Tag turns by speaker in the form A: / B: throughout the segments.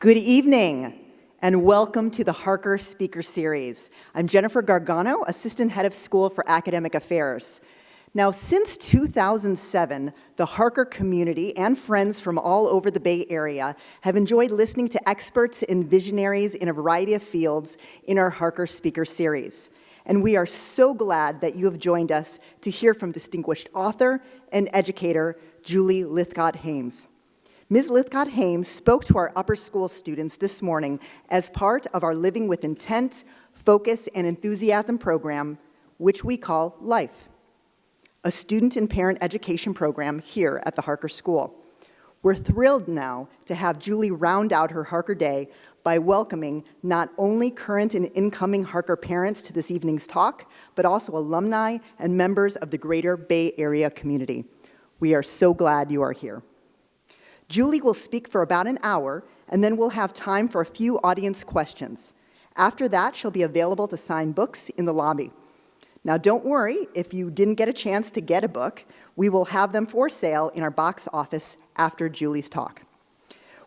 A: Good evening, and welcome to the Harker Speaker Series. I'm Jennifer Gargano, Assistant Head of School for Academic Affairs. Now, since 2007, the Harker community and friends from all over the Bay Area have enjoyed listening to experts and visionaries in a variety of fields in our Harker Speaker Series. And we are so glad that you have joined us to hear from distinguished author and educator, Julie Lythcott-Haims. Ms. Lythcott-Haims spoke to our upper school students this morning as part of our Living with Intent, Focus, and Enthusiasm program, which we call LIFE, a student and parent education program here at the Harker School. We're thrilled now to have Julie round out her Harker Day by welcoming not only current and incoming Harker parents to this evening's talk, but also alumni and members of the greater Bay Area community. We are so glad you are here. Julie will speak for about an hour, and then we'll have time for a few audience questions. After that, she'll be available to sign books in the lobby. Now, don't worry if you didn't get a chance to get a book. We will have them for sale in our box office after Julie's talk.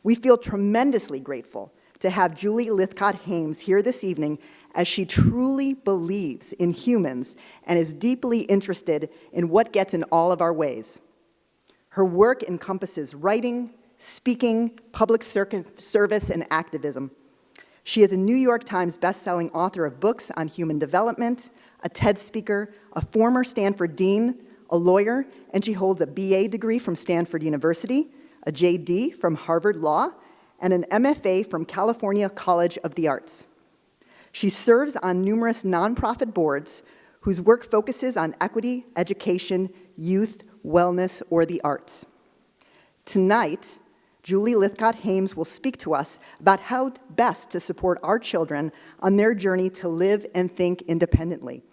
A: We feel tremendously grateful to have Julie Lythcott-Haims here this evening, as she truly believes in humans and is deeply interested in what gets in all of our ways. Her work encompasses writing, speaking, public service, and activism. She is a New York Times bestselling author of books on human development, a TED speaker, a former Stanford dean, a lawyer, and she holds a BA degree from Stanford University, a JD from Harvard Law, and an MFA from California College of the Arts. She serves on numerous nonprofit boards whose work focuses on equity, education, youth, wellness, or the arts. Tonight, Julie Lythcott-Haims will speak to us about how best to support our children on their journey to live and think independently.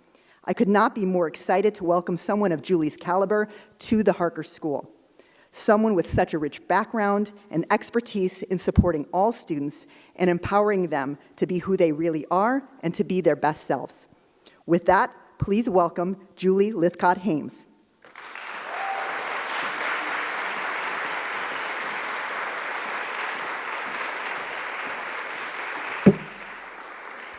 A: I could not be more excited to welcome someone of Julie's caliber to the Harker School, someone with such a rich background and expertise in supporting all students and empowering them to be who they really are and to be their best selves. With that, please welcome Julie Lythcott-Haims.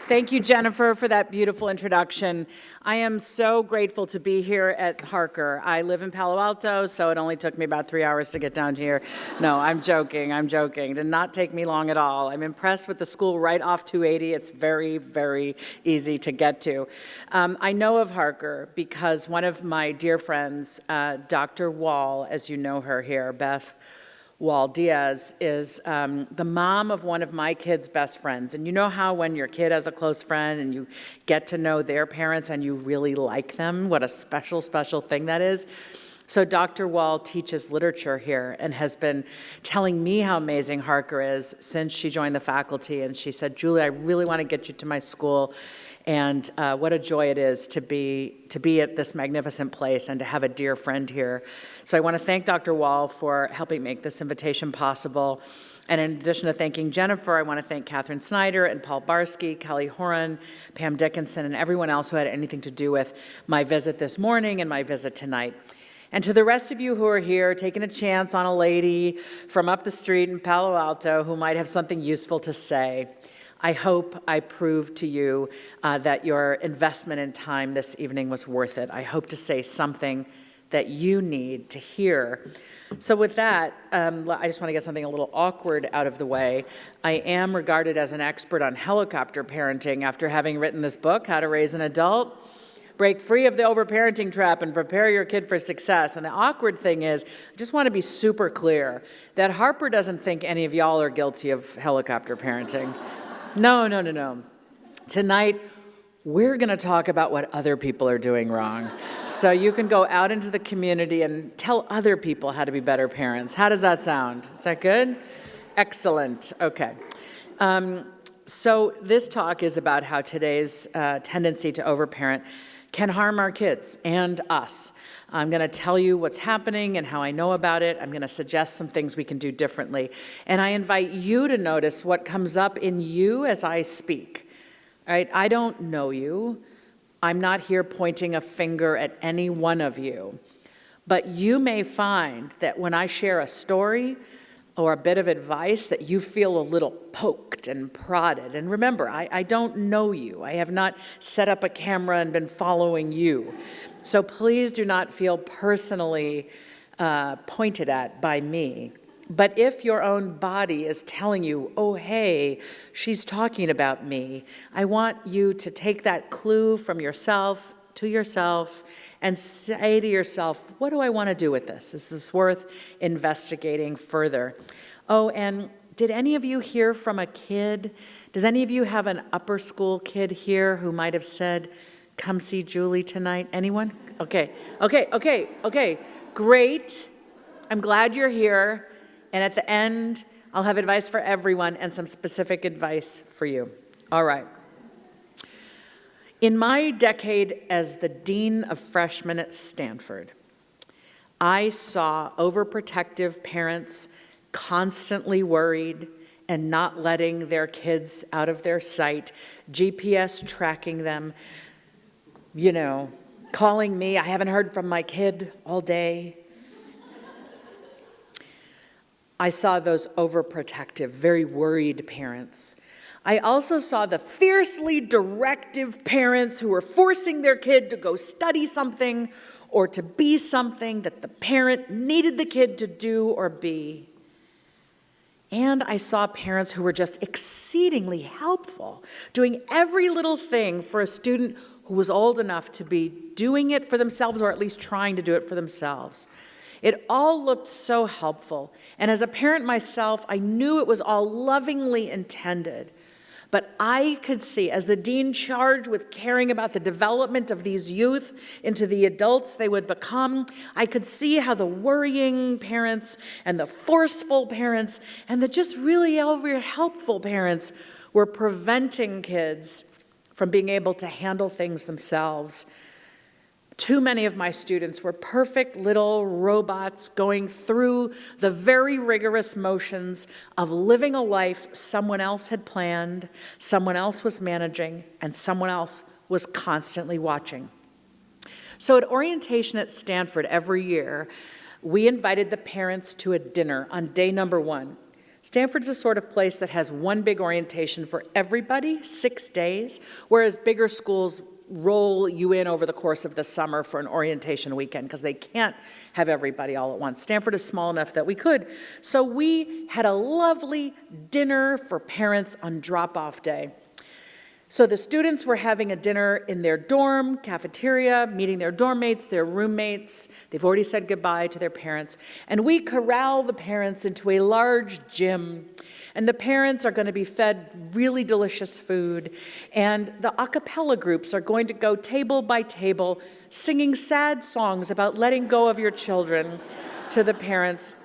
B: Thank you, Jennifer, for that beautiful introduction. I am so grateful to be here at Harker. I live in Palo Alto, so it only took me about 3 hours to get down here. No, I'm joking. It did not take me long at all. I'm impressed with the school right off 280. It's very, very easy to get to. I know of Harker because one of my dear friends, Dr. Wall, as you know her here, Beth Wall Diaz, is the mom of one of my kids' best friends. And you know how when your kid has a close friend and you get to know their parents and you really like them, what a special, special thing that is. So Dr. Wall teaches literature here and has been telling me how amazing Harker is since she joined the faculty. And she said, Julie, I really want to get you to my school. And what a joy it is to be at this magnificent place and to have a dear friend here. So I want to thank Dr. Wall for helping make this invitation possible. And in addition to thanking Jennifer, I want to thank Catherine Snyder and Paul Barsky, Kelly Horan, Pam Dickinson, and everyone else who had anything to do with my visit this morning and my visit tonight. And to the rest of you who are here, taking a chance on a lady from up the street in Palo Alto who might have something useful to say, I hope I proved to you that your investment in time this evening was worth it. I hope to say something that you need to hear. So with that, I just want to get something a little awkward out of the way. I am regarded as an expert on helicopter parenting after having written this book, How to Raise an Adult. Break free of the overparenting trap and prepare your kid for success. And the awkward thing is, I just want to be super clear that Harper doesn't think any of y'all are guilty of helicopter parenting. No. Tonight, we're going to talk about what other people are doing wrong. So you can go out into the community and tell other people how to be better parents. How does that sound? Is that good? Excellent. Okay. So this talk is about how today's tendency to overparent can harm our kids and us. I'm going to tell you what's happening and how I know about it. I'm going to suggest some things we can do differently. And I invite you to notice what comes up in you as I speak. All right? I don't know you. I'm not here pointing a finger at any one of you. But you may find that when I share a story, or a bit of advice that you feel a little poked and prodded. And remember, I don't know you. I have not set up a camera and been following you. So please do not feel personally pointed at by me. But if your own body is telling you, oh, hey, she's talking about me, I want you to take that clue from yourself to yourself and say to yourself, what do I want to do with this? Is this worth investigating further? Oh, and did any of you hear from a kid? Does any of you have an upper school kid here who might have said, come see Julie tonight? Anyone? Okay. Great. I'm glad you're here. And at the end, I'll have advice for everyone and some specific advice for you. All right. In my decade as the Dean of Freshmen at Stanford, I saw overprotective parents constantly worried and not letting their kids out of their sight, GPS tracking them, calling me, I haven't heard from my kid all day. I saw those overprotective, very worried parents. I also saw the fiercely directive parents who were forcing their kid to go study something or to be something that the parent needed the kid to do or be. And I saw parents who were just exceedingly helpful, doing every little thing for a student who was old enough to be doing it for themselves or at least trying to do it for themselves. It all looked so helpful. And as a parent myself, I knew it was all lovingly intended. But I could see, as the dean charged with caring about the development of these youth into the adults they would become, I could see how the worrying parents and the forceful parents and the just really helpful parents were preventing kids from being able to handle things themselves. Too many of my students were perfect little robots going through the very rigorous motions of living a life someone else had planned, someone else was managing, and someone else was constantly watching. So at orientation at Stanford every year, we invited the parents to a dinner on day number 1. Stanford's the sort of place that has one big orientation for everybody, 6 days, whereas bigger schools roll you in over the course of the summer for an orientation weekend because they can't have everybody all at once. Stanford is small enough that we could. So we had a lovely dinner for parents on drop-off day. So the students were having a dinner in their dorm cafeteria, meeting their dorm mates, their roommates. They've already said goodbye to their parents. And we corral the parents into a large gym. And the parents are going to be fed really delicious food. And the a cappella groups are going to go table by table, singing sad songs about letting go of your children to the parents.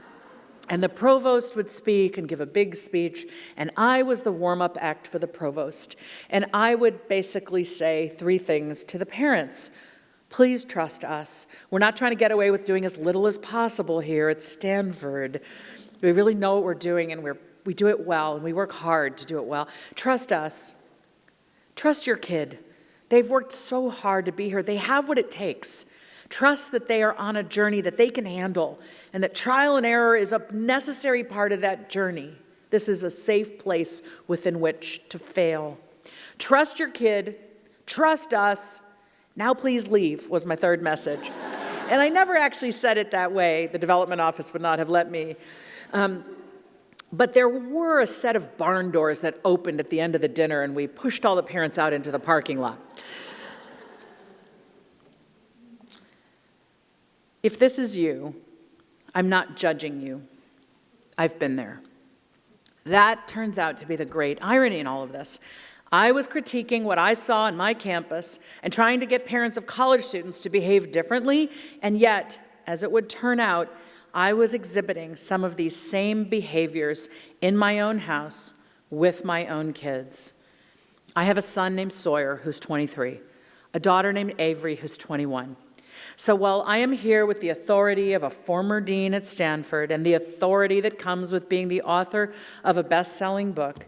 B: And the provost would speak and give a big speech, and I was the warm-up act for the provost. And I would basically say 3 things to the parents. Please trust us. We're not trying to get away with doing as little as possible here at Stanford. We really know what we're doing, and we do it well, and we work hard to do it well. Trust us. Trust your kid. They've worked so hard to be here. They have what it takes. Trust that they are on a journey that they can handle and that trial and error is a necessary part of that journey. This is a safe place within which to fail. Trust your kid. Trust us. Now please leave was my 3rd message. And I never actually said it that way. The development office would not have let me. But there were a set of barn doors that opened at the end of the dinner, and we pushed all the parents out into the parking lot. If this is you, I'm not judging you. I've been there. That turns out to be the great irony in all of this. I was critiquing what I saw on my campus and trying to get parents of college students to behave differently, and yet, as it would turn out, I was exhibiting some of these same behaviors in my own house with my own kids. I have a son named Sawyer, who's 23, a daughter named Avery, who's 21. So while I am here with the authority of a former dean at Stanford and the authority that comes with being the author of a best-selling book,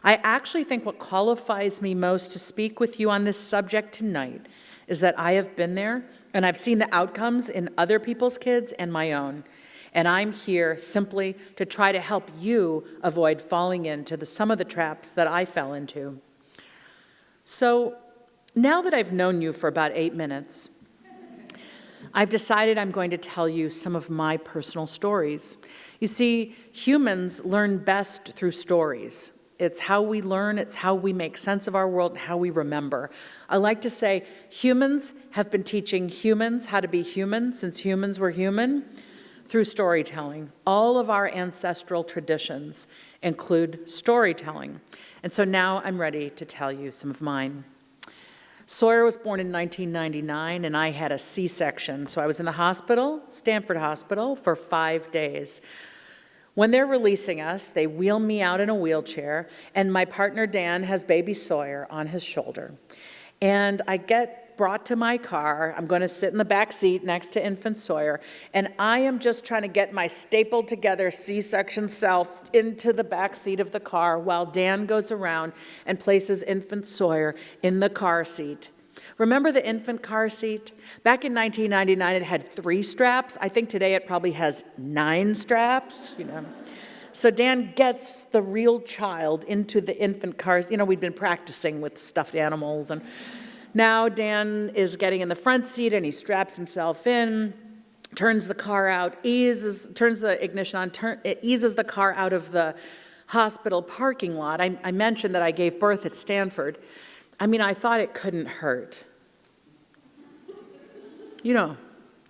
B: I actually think what qualifies me most to speak with you on this subject tonight is that I have been there and I've seen the outcomes in other people's kids and my own. And I'm here simply to try to help you avoid falling into some of the traps that I fell into. So now that I've known you for about 8 minutes, I've decided I'm going to tell you some of my personal stories. You see, humans learn best through stories. It's how we learn, it's how we make sense of our world, and how we remember. I like to say humans have been teaching humans how to be human since humans were human through storytelling. All of our ancestral traditions include storytelling. And so now I'm ready to tell you some of mine. Sawyer was born in 1999, and I had a C-section. So I was in the hospital, Stanford Hospital, for 5 days. When they're releasing us, they wheel me out in a wheelchair, and my partner Dan has baby Sawyer on his shoulder. And I get brought to my car. I'm going to sit in the back seat next to infant Sawyer, and I am just trying to get my stapled together C-section self into the back seat of the car while Dan goes around and places infant Sawyer in the car seat. Remember the infant car seat? Back in 1999, it had 3 straps. I think today it probably has 9 straps, So Dan gets the real child into the infant car. We'd been practicing with stuffed animals, and now Dan is getting in the front seat, and he straps himself in, turns the car out, turns the ignition on, eases the car out of the hospital parking lot. I mentioned that I gave birth at Stanford. I thought it couldn't hurt. You know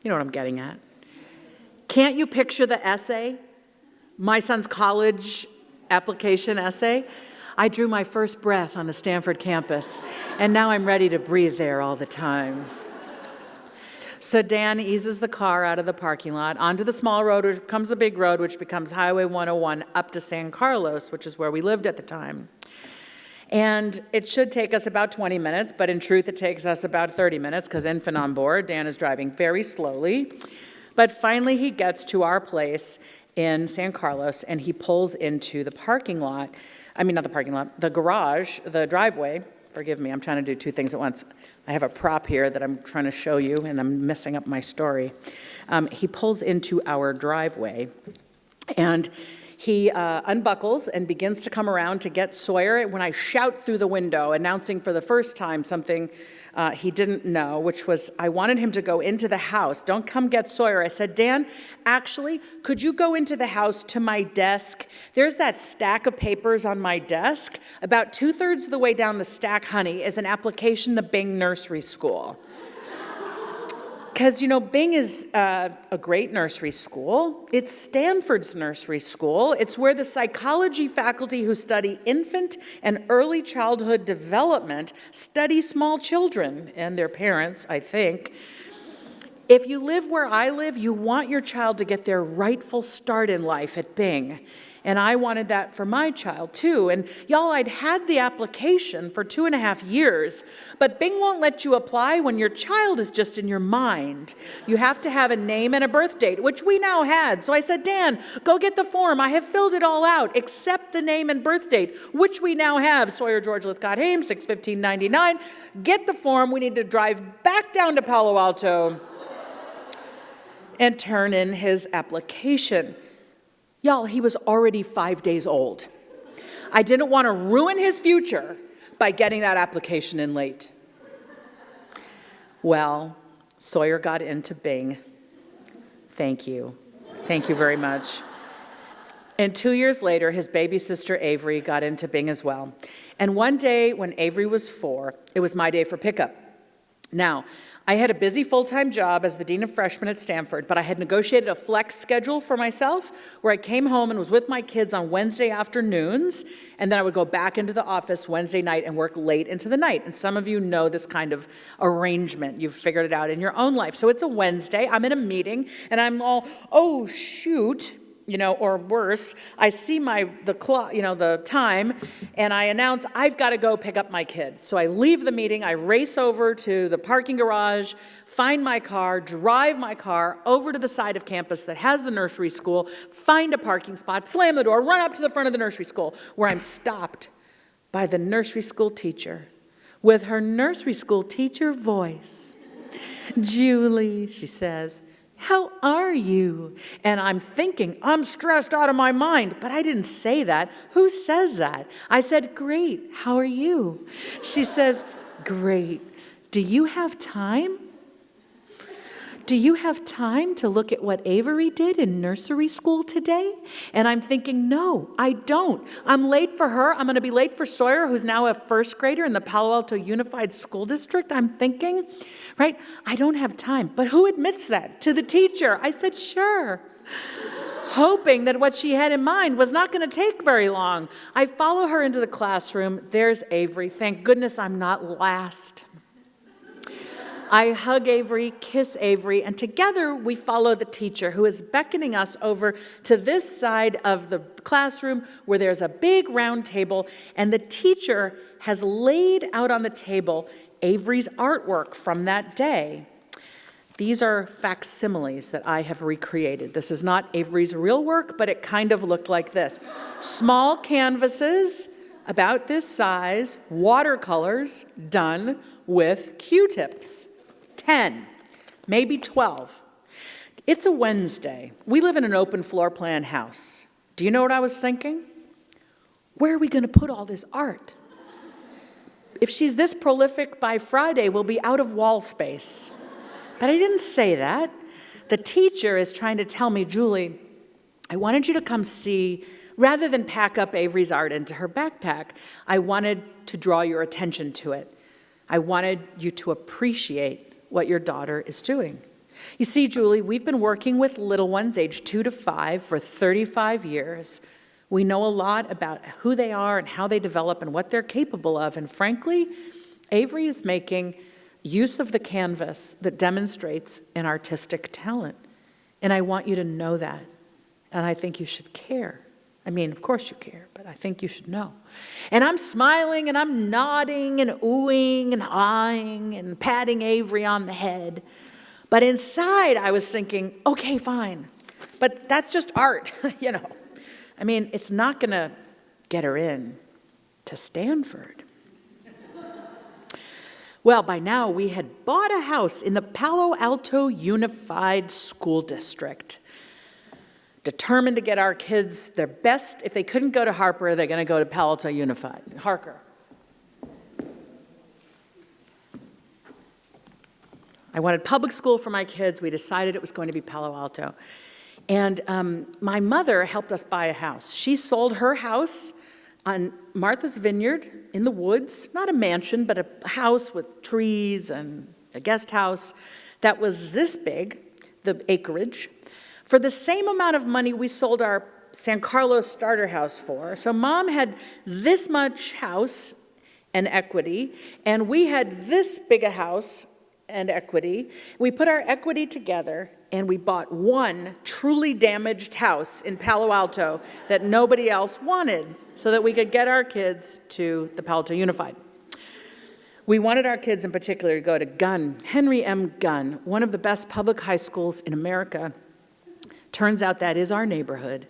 B: what I'm getting at. Can't you picture the essay? My son's college application essay? I drew my first breath on the Stanford campus, and now I'm ready to breathe there all the time. So Dan eases the car out of the parking lot onto the small road, which becomes a big road, which becomes Highway 101 up to San Carlos, which is where we lived at the time. And it should take us about 20 minutes, but in truth, it takes us about 30 minutes because infant on board. Dan is driving very slowly. But finally, he gets to our place in San Carlos, and he pulls into the parking lot. Not the parking lot, the garage, the driveway. Forgive me, I'm trying to do 2 things at once. I have a prop here that I'm trying to show you, and I'm messing up my story. He pulls into our driveway, and he unbuckles and begins to come around to get Sawyer. When I shout through the window, announcing for the first time something he didn't know, which was I wanted him to go into the house. Don't come get Sawyer. I said, Dan, actually, could you go into the house to my desk? There's that stack of papers on my desk. About 2/3 of the way down the stack, honey, is an application to Bing Nursery School. Because, Bing is a great nursery school. It's Stanford's nursery school. It's where the psychology faculty who study infant and early childhood development study small children and their parents, I think. If you live where I live, you want your child to get their rightful start in life at Bing. And I wanted that for my child, too. And y'all, I'd had the application for 2.5 years, but Bing won't let you apply when your child is just in your mind. You have to have a name and a birth date, which we now had. So I said, Dan, go get the form. I have filled it all out, except the name and birth date, which we now have. Sawyer George Lythcott-Haims, 6/15/99. Get the form. We need to drive back down to Palo Alto and turn in his application. Y'all, he was already 5 days old. I didn't want to ruin his future by getting that application in late. Well, Sawyer got into Bing. Thank you. Thank you very much. And 2 years later, his baby sister Avery got into Bing as well. And one day when Avery was 4, it was my day for pickup. Now, I had a busy full-time job as the dean of freshmen at Stanford, but I had negotiated a flex schedule for myself where I came home and was with my kids on Wednesday afternoons, and then I would go back into the office Wednesday night and work late into the night. And some of you know this kind of arrangement. You've figured it out in your own life. So it's a Wednesday, I'm in a meeting, and I'm all, oh, shoot. Or worse, I see the clock, the time, and I announce I've got to go pick up my kid. So I leave the meeting, I race over to the parking garage, find my car, drive my car over to the side of campus that has the nursery school, find a parking spot, slam the door, run up to the front of the nursery school, where I'm stopped by the nursery school teacher with her nursery school teacher voice. Julie, she says, how are you? And I'm thinking, I'm stressed out of my mind, but I didn't say that. Who says that? I said, great, how are you? She says, great. Do you have time? Do you have time to look at what Avery did in nursery school today? And I'm thinking, no, I don't. I'm late for her. I'm going to be late for Sawyer, who's now a first grader in the Palo Alto Unified School District. I'm thinking, right, I don't have time. But who admits that? To the teacher. I said, sure. Hoping that what she had in mind was not going to take very long. I follow her into the classroom. There's Avery. Thank goodness I'm not last. I hug Avery, kiss Avery, and together we follow the teacher who is beckoning us over to this side of the classroom where there's a big round table, and the teacher has laid out on the table Avery's artwork from that day. These are facsimiles that I have recreated. This is not Avery's real work, but it kind of looked like this. Small canvases about this size, watercolors done with Q-tips. 10, maybe 12. It's a Wednesday. We live in an open floor plan house. Do you know what I was thinking? Where are we going to put all this art? If she's this prolific by Friday, we'll be out of wall space. But I didn't say that. The teacher is trying to tell me, Julie, I wanted you to come see, rather than pack up Avery's art into her backpack, I wanted to draw your attention to it. I wanted you to appreciate what your daughter is doing. You see, Julie, we've been working with little ones aged 2 to 5 for 35 years. We know a lot about who they are and how they develop and what they're capable of. And frankly, Avery is making use of the canvas that demonstrates an artistic talent. And I want you to know that. And I think you should care. I mean, of course you care, but I think you should know. And I'm smiling and I'm nodding and oohing and eyeing and patting Avery on the head. But inside I was thinking, okay, fine. But that's just art, you know. I mean, it's not going to get her in to Stanford. Well, by now we had bought a house in the Palo Alto Unified School District. Determined to get our kids their best. If they couldn't go to Harper, they're going to go to Palo Alto Unified. Harker. I wanted public school for my kids. We decided it was going to be Palo Alto. And my mother helped us buy a house. She sold her house on Martha's Vineyard in the woods, not a mansion, but a house with trees and a guest house that was this big, the acreage, for the same amount of money we sold our San Carlos starter house for. So Mom had this much house and equity, and we had this big a house and equity. We put our equity together, and we bought one truly damaged house in Palo Alto that nobody else wanted so that we could get our kids to the Palo Alto Unified. We wanted our kids in particular to go to Gunn, Henry M. Gunn, one of the best public high schools in America. Turns out that is our neighborhood.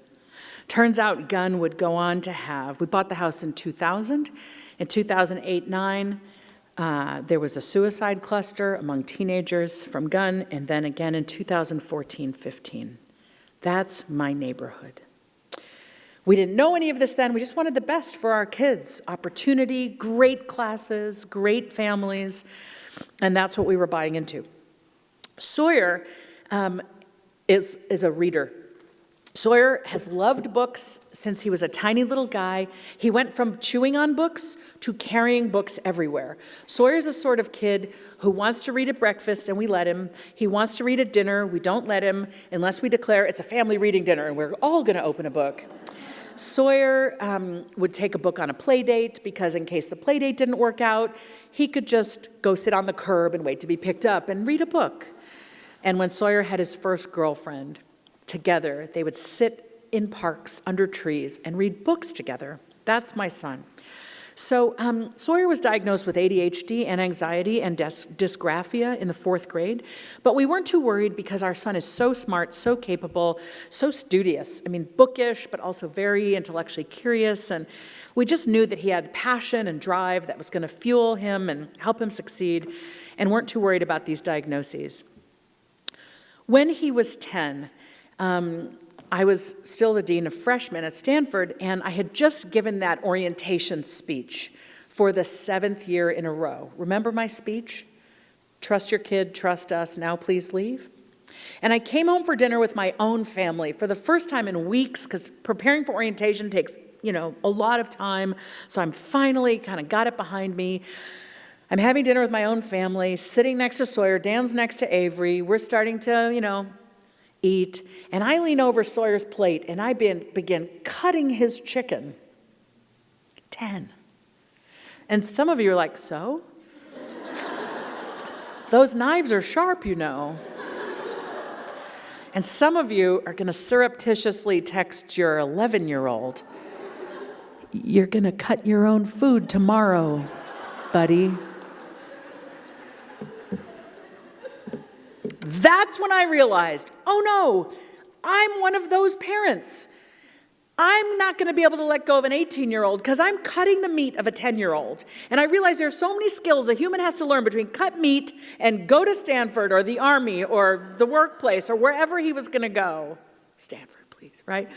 B: Turns out Gunn would go on to have, we bought the house in 2000. In 2008-9, there was a suicide cluster among teenagers from Gunn, and then again in 2014-15. That's my neighborhood. We didn't know any of this then. We just wanted the best for our kids. Opportunity, great classes, great families, and that's what we were buying into. Sawyer is a reader. Sawyer has loved books since he was a tiny little guy. He went from chewing on books to carrying books everywhere. Sawyer's a sort of kid who wants to read at breakfast, and we let him. He wants to read at dinner. We don't let him unless we declare it's a family reading dinner, and we're all going to open a book. Sawyer would take a book on a play date because in case the play date didn't work out, he could just go sit on the curb and wait to be picked up and read a book. And when Sawyer had his first girlfriend, together, they would sit in parks under trees and read books together. That's my son. So Sawyer was diagnosed with ADHD and anxiety and dysgraphia in the 4th grade, but we weren't too worried because our son is so smart, so capable, so studious. I mean, bookish, but also very intellectually curious, and we just knew that he had passion and drive that was going to fuel him and help him succeed, and weren't too worried about these diagnoses. When he was 10, I was still the dean of freshmen at Stanford, and I had just given that orientation speech for the 7th year in a row. Remember my speech? Trust your kid, trust us, now please leave. And I came home for dinner with my own family for the first time in weeks, because preparing for orientation takes, a lot of time. So I'm finally kind of got it behind me. I'm having dinner with my own family, sitting next to Sawyer. Dan's next to Avery. We're starting to, eat. And I lean over Sawyer's plate, and I begin cutting his chicken. 10. And some of you are like, so? Those knives are sharp, And some of you are going to surreptitiously text your 11-year-old, you're going to cut your own food tomorrow, buddy. That's when I realized, oh no, I'm one of those parents. I'm not going to be able to let go of an 18-year-old because I'm cutting the meat of a 10-year-old. And I realize there are so many skills a human has to learn between cut meat and go to Stanford or the Army or the workplace or wherever he was going to go. Stanford, please, right?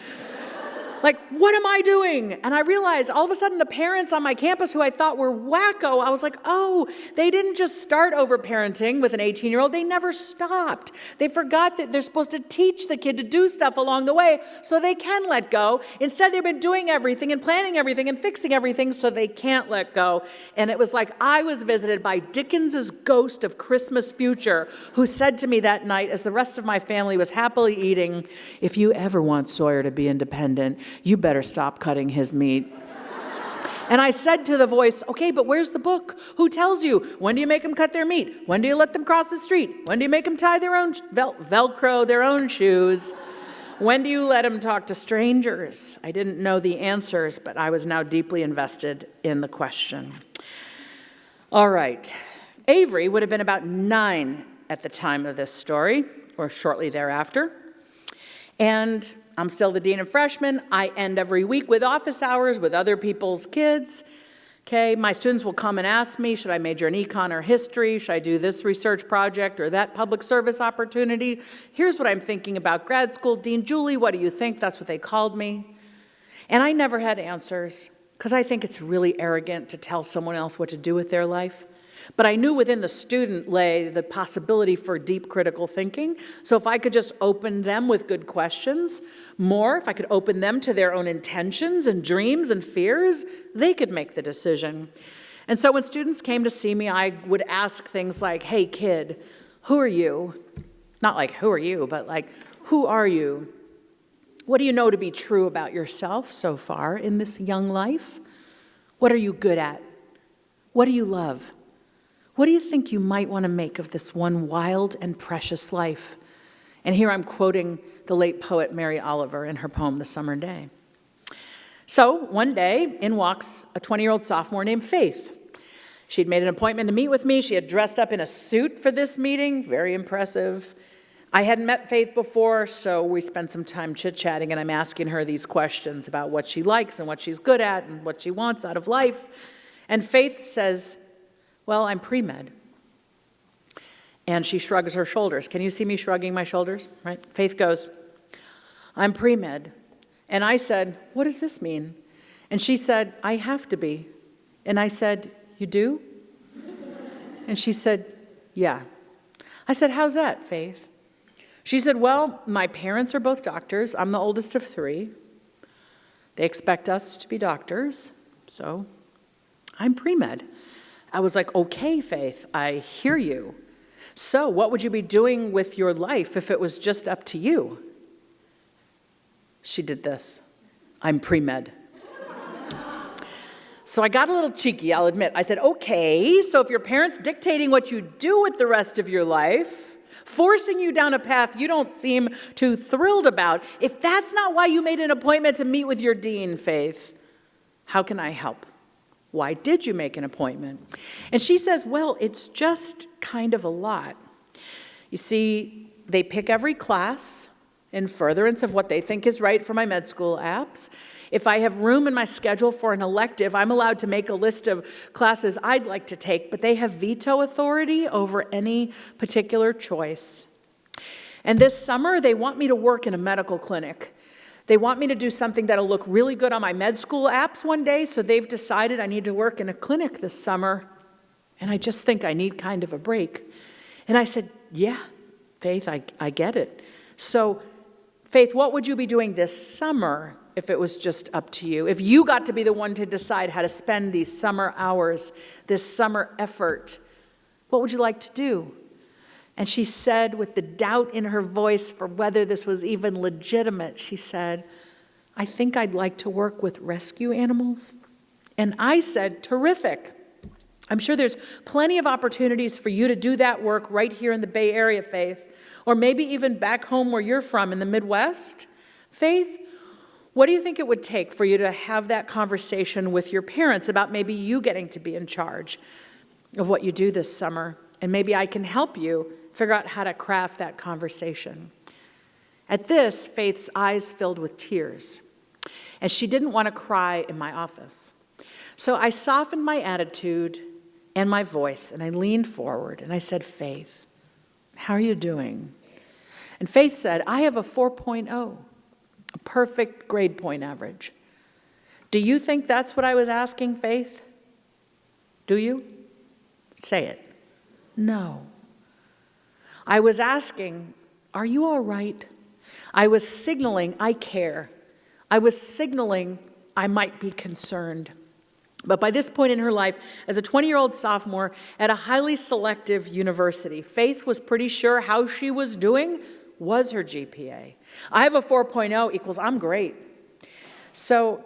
B: Like, what am I doing? And I realized all of a sudden the parents on my campus who I thought were wacko, I was like, oh, they didn't just start overparenting with an 18-year-old. They never stopped. They forgot that they're supposed to teach the kid to do stuff along the way so they can let go. Instead, they've been doing everything and planning everything and fixing everything so they can't let go. And it was like I was visited by Dickens's ghost of Christmas future, who said to me that night as the rest of my family was happily eating, if you ever want Sawyer to be independent, you better stop cutting his meat. And I said to the voice, okay, but where's the book? Who tells you? When do you make them cut their meat? When do you let them cross the street? When do you make them tie their own Velcro, their own shoes? When do you let them talk to strangers? I didn't know the answers, but I was now deeply invested in the question. All right. Avery would have been about 9 at the time of this story, or shortly thereafter. And I'm still the dean of freshmen. I end every week with office hours with other people's kids. Okay, my students will come and ask me, should I major in econ or history? Should I do this research project or that public service opportunity? Here's what I'm thinking about grad school. Dean Julie, what do you think? That's what they called me. And I never had answers because I think it's really arrogant to tell someone else what to do with their life. But I knew within the student lay the possibility for deep critical thinking. So if I could just open them with good questions, if I could open them to their own intentions and dreams and fears, they could make the decision. And so when students came to see me, I would ask things like, hey kid, who are you? Not like, who are you, but like, who are you? What do you know to be true about yourself so far in this young life? What are you good at? What do you love? What do you think you might want to make of this one wild and precious life? And here I'm quoting the late poet Mary Oliver in her poem, The Summer Day. So one day, in walks a 20-year-old sophomore named Faith. She'd made an appointment to meet with me. She had dressed up in a suit for this meeting, very impressive. I hadn't met Faith before, so we spent some time chit-chatting, and I'm asking her these questions about what she likes and what she's good at and what she wants out of life. And Faith says, well, I'm pre-med. And she shrugs her shoulders. Can you see me shrugging my shoulders? Right? Faith goes, I'm pre-med. And I said, what does this mean? And she said, I have to be. And I said, you do? And she said, yeah. I said, how's that, Faith? She said, well, my parents are both doctors. I'm the oldest of 3. They expect us to be doctors, so I'm pre-med. I was like, okay, Faith, I hear you. So what would you be doing with your life if it was just up to you? She did this. I'm pre-med. So I got a little cheeky, I'll admit. I said, okay, so if your parents dictating what you do with the rest of your life, forcing you down a path you don't seem too thrilled about, if that's not why you made an appointment to meet with your dean, Faith, how can I help? Why did you make an appointment? And she says, well, it's just kind of a lot. You see, they pick every class in furtherance of what they think is right for my med school apps. If I have room in my schedule for an elective, I'm allowed to make a list of classes I'd like to take, but they have veto authority over any particular choice. And this summer, they want me to work in a medical clinic. They want me to do something that'll look really good on my med school apps one day, so they've decided I need to work in a clinic this summer. And I just think I need kind of a break. And I said, yeah, Faith, I get it. So, Faith, what would you be doing this summer if it was just up to you? If you got to be the one to decide how to spend these summer hours, this summer effort, what would you like to do? And she said, with the doubt in her voice for whether this was even legitimate, she said, I think I'd like to work with rescue animals. And I said, terrific. I'm sure there's plenty of opportunities for you to do that work right here in the Bay Area, Faith, or maybe even back home where you're from in the Midwest. Faith, what do you think it would take for you to have that conversation with your parents about maybe you getting to be in charge of what you do this summer? And maybe I can help you figure out how to craft that conversation. At this, Faith's eyes filled with tears, and she didn't want to cry in my office. So I softened my attitude and my voice, and I leaned forward, and I said, Faith, how are you doing? And Faith said, I have a 4.0, a perfect grade point average. Do you think that's what I was asking, Faith? Do you? Say it. No. I was asking, are you all right? I was signaling I care. I was signaling I might be concerned. But by this point in her life, as a 20-year-old sophomore at a highly selective university, Faith was pretty sure how she was doing was her GPA. I have a 4.0 equals I'm great. So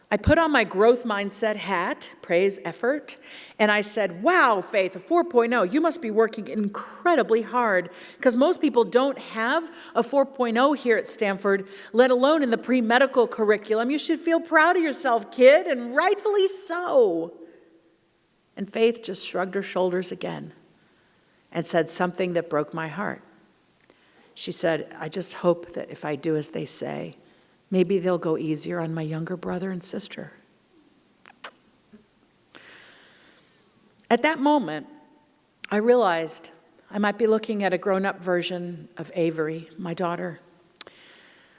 B: I put on my growth mindset hat, praise effort, and I said, wow, Faith, a 4.0, you must be working incredibly hard because most people don't have a 4.0 here at Stanford, let alone in the pre-medical curriculum. You should feel proud of yourself, kid, and rightfully so. And Faith just shrugged her shoulders again and said something that broke my heart. She said, I just hope that if I do as they say, maybe they'll go easier on my younger brother and sister. At that moment, I realized I might be looking at a grown-up version of Avery, my daughter.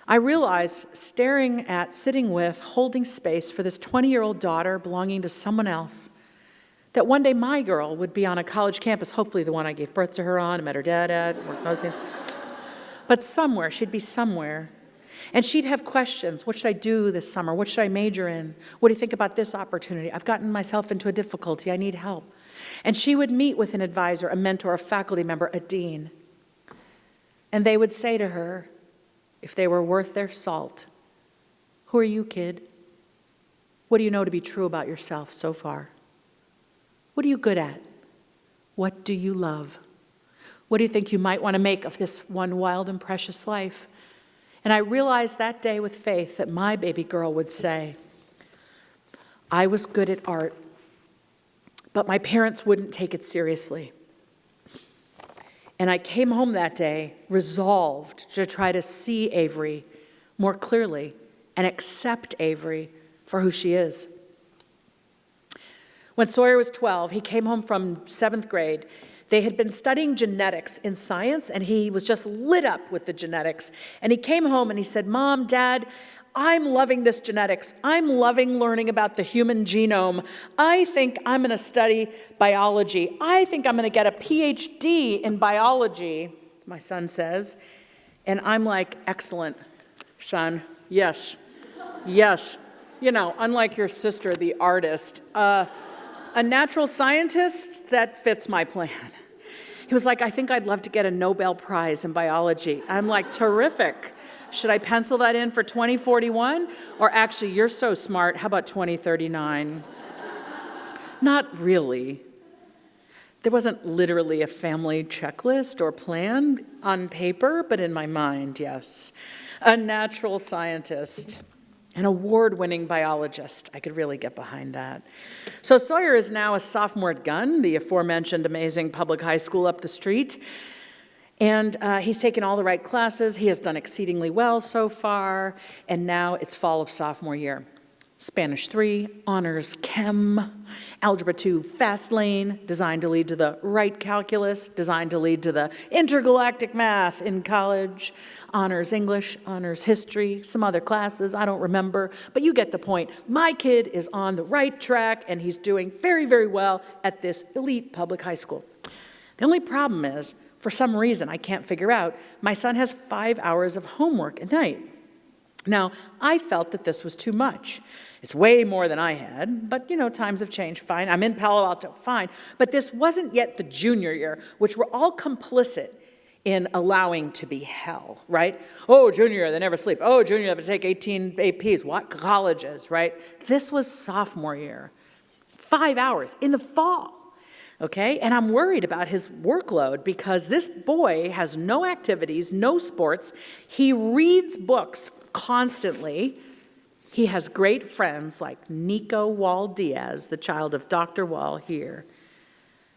B: I realized staring at, sitting with, holding space for this 20-year-old daughter belonging to someone else, that one day my girl would be on a college campus, hopefully the one I gave birth to her on, I met her dad at, but somewhere, she'd be somewhere. And she'd have questions. What should I do this summer? What should I major in? What do you think about this opportunity? I've gotten myself into a difficulty. I need help. And she would meet with an advisor, a mentor, a faculty member, a dean. And they would say to her, if they were worth their salt, who are you, kid? What do you know to be true about yourself so far? What are you good at? What do you love? What do you think you might want to make of this one wild and precious life? And I realized that day with Faith that my baby girl would say, I was good at art, but my parents wouldn't take it seriously. And I came home that day resolved to try to see Avery more clearly and accept Avery for who she is. When Sawyer was 12, he came home from 7th grade. They had been studying genetics in science, and he was just lit up with the genetics. And he came home and he said, Mom, Dad, I'm loving this genetics. I'm loving learning about the human genome. I think I'm going to study biology. I think I'm going to get a PhD in biology, my son says. And I'm like, excellent, son. Yes. Yes. You know, unlike your sister, the artist, a natural scientist, that fits my plan. He was like, I think I'd love to get a Nobel Prize in biology. I'm like, terrific. Should I pencil that in for 2041? Or actually, you're so smart, how about 2039? Not really. There wasn't literally a family checklist or plan on paper, but in my mind, yes. A natural scientist. An award-winning biologist. I could really get behind that. So Sawyer is now a sophomore at Gunn, the aforementioned amazing public high school up the street. And he's taken all the right classes. He has done exceedingly well so far. And now it's fall of sophomore year. Spanish 3, honors chem, algebra 2, fast lane, designed to lead to the right calculus, designed to lead to the intergalactic math in college, honors English, honors history, some other classes, I don't remember, but you get the point. My kid is on the right track and he's doing very, very well at this elite public high school. The only problem is, for some reason I can't figure out, my son has 5 hours of homework at night. Now, I felt that this was too much. It's way more than I had, but times have changed, fine. I'm in Palo Alto, fine. But this wasn't yet the junior year, which we're all complicit in allowing to be hell, right? Oh, junior year, they never sleep. Oh, junior year, they have to take 18 APs. What colleges, right? This was sophomore year. 5 hours in the fall. Okay, and I'm worried about his workload because this boy has no activities, no sports. He reads books constantly. He has great friends like Nico Wall-Diaz, the child of Dr. Wall here.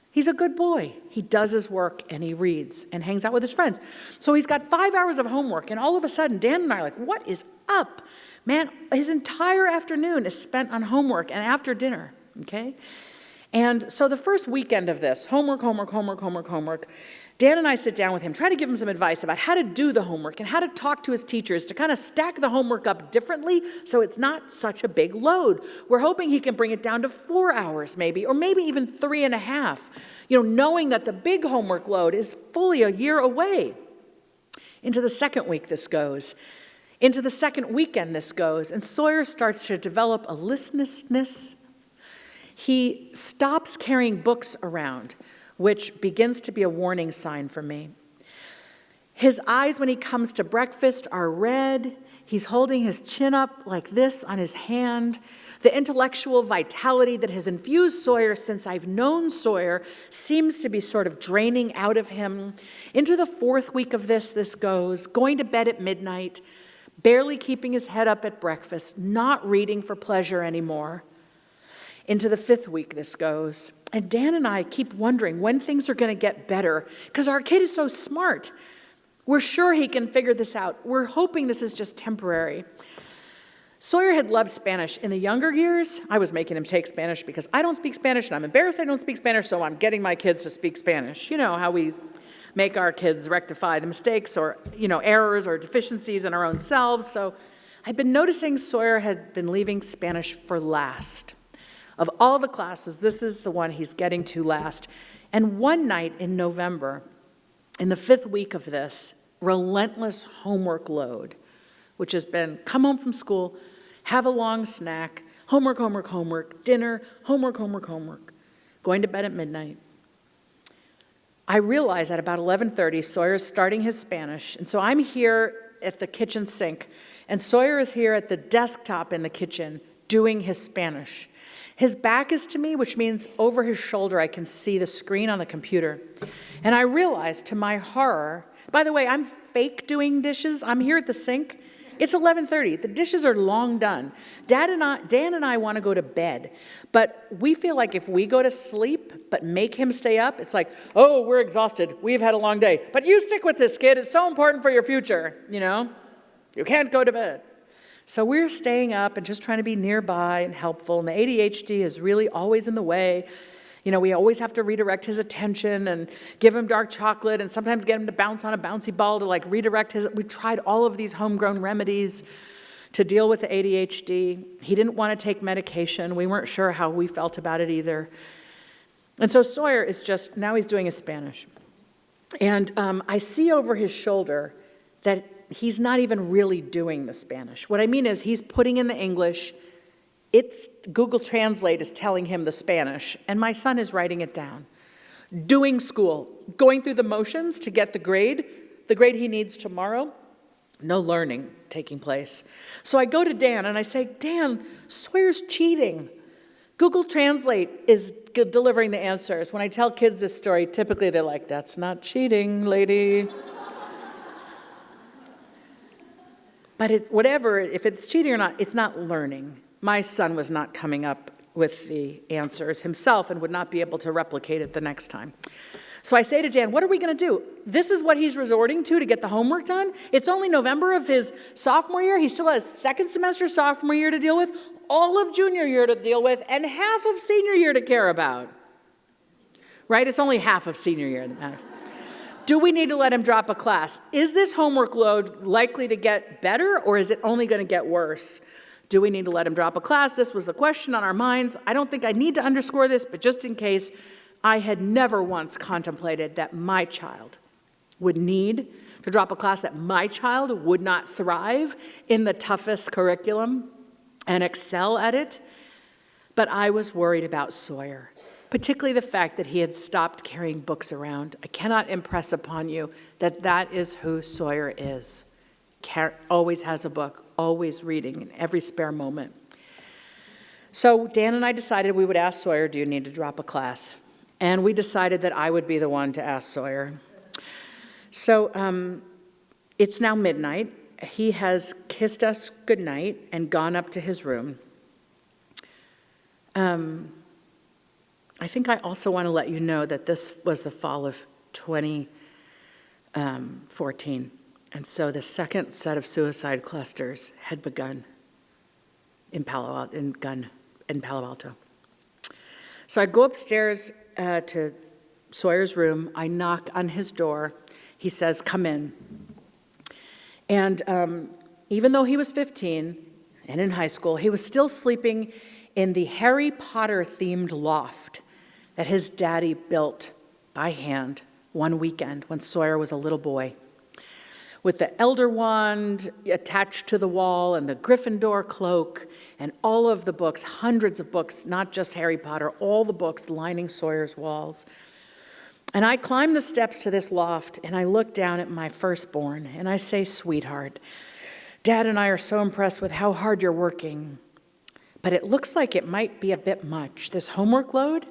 B: He's a good boy. He does his work and he reads and hangs out with his friends. So he's got 5 hours of homework and all of a sudden Dan and I are like, what is up? Man, his entire afternoon is spent on homework and after dinner, okay? And so the first weekend of this, homework, Dan and I sit down with him, try to give him some advice about how to do the homework and how to talk to his teachers to kind of stack the homework up differently so it's not such a big load. We're hoping he can bring it down to 4 hours maybe, or maybe even 3.5, knowing that the big homework load is fully a year away. Into the second week this goes. Into the second weekend this goes, and Sawyer starts to develop a listlessness. He stops carrying books around, which begins to be a warning sign for me. His eyes when he comes to breakfast are red. He's holding his chin up like this on his hand. The intellectual vitality that has infused Sawyer since I've known Sawyer seems to be sort of draining out of him. Into the fourth week of this goes, going to bed at midnight, barely keeping his head up at breakfast, not reading for pleasure anymore. Into the fifth week this goes. And Dan and I keep wondering when things are going to get better because our kid is so smart. We're sure he can figure this out. We're hoping this is just temporary. Sawyer had loved Spanish. In the younger years, I was making him take Spanish because I don't speak Spanish and I'm embarrassed I don't speak Spanish, so I'm getting my kids to speak Spanish. You know how we make our kids rectify the mistakes or, errors or deficiencies in our own selves. So I've been noticing Sawyer had been leaving Spanish for last. Of all the classes, this is the one he's getting to last. And one night in November, in the fifth week of this relentless homework load, which has been come home from school, have a long snack, homework, dinner, homework, going to bed at midnight. I realize at about 11:30, Sawyer's starting his Spanish, and so I'm here at the kitchen sink, and Sawyer is here at the desktop in the kitchen doing his Spanish. His back is to me, which means over his shoulder I can see the screen on the computer. And I realize, to my horror, by the way, I'm fake doing dishes. I'm here at the sink. It's 11:30. The dishes are long done. Dan and I want to go to bed, but we feel like if we go to sleep but make him stay up, it's like, oh, we're exhausted. We've had a long day. But you stick with this, kid. It's so important for your future, You can't go to bed. So we're staying up and just trying to be nearby and helpful. And the ADHD is really always in the way. We always have to redirect his attention and give him dark chocolate and sometimes get him to bounce on a bouncy ball to redirect his. We tried all of these homegrown remedies to deal with the ADHD. He didn't want to take medication. We weren't sure how we felt about it either. And so Sawyer is now he's doing his Spanish. And I see over his shoulder that he's not even really doing the Spanish. What I mean is he's putting in the English. It's Google Translate is telling him the Spanish, and my son is writing it down. Doing school, going through the motions to get the grade he needs tomorrow. No learning taking place. So I go to Dan and I say, Dan, Sawyer's cheating. Google Translate is delivering the answers. When I tell kids this story, typically they're like, that's not cheating, lady. But if it's cheating or not, it's not learning. My son was not coming up with the answers himself and would not be able to replicate it the next time. So I say to Dan, what are we going to do? This is what he's resorting to get the homework done. It's only November of his sophomore year. He still has second semester sophomore year to deal with, all of junior year to deal with, and half of senior year to care about. Right? It's only half of senior year that matters. Do we need to let him drop a class? Is this homework load likely to get better, or is it only going to get worse? Do we need to let him drop a class? This was the question on our minds. I don't think I need to underscore this, but just in case, I had never once contemplated that my child would need to drop a class, that my child would not thrive in the toughest curriculum and excel at it. But I was worried about Sawyer, particularly the fact that he had stopped carrying books around. I cannot impress upon you that that is who Sawyer is. Always has a book, always reading in every spare moment. So Dan and I decided we would ask Sawyer, do you need to drop a class? And we decided that I would be the one to ask Sawyer. So it's now midnight. He has kissed us goodnight and gone up to his room. I think I also want to let you know that this was the fall of 2014. And so the second set of suicide clusters had begun in Palo Alto. So I go upstairs to Sawyer's room. I knock on his door. He says, come in. And even though he was 15 and in high school, he was still sleeping in the Harry Potter-themed loft that his daddy built by hand one weekend when Sawyer was a little boy, with the Elder Wand attached to the wall and the Gryffindor cloak and all of the books, hundreds of books, not just Harry Potter, all the books lining Sawyer's walls. And I climb the steps to this loft and I look down at my firstborn and I say, sweetheart, Dad and I are so impressed with how hard you're working, but it looks like it might be a bit much. This homework load,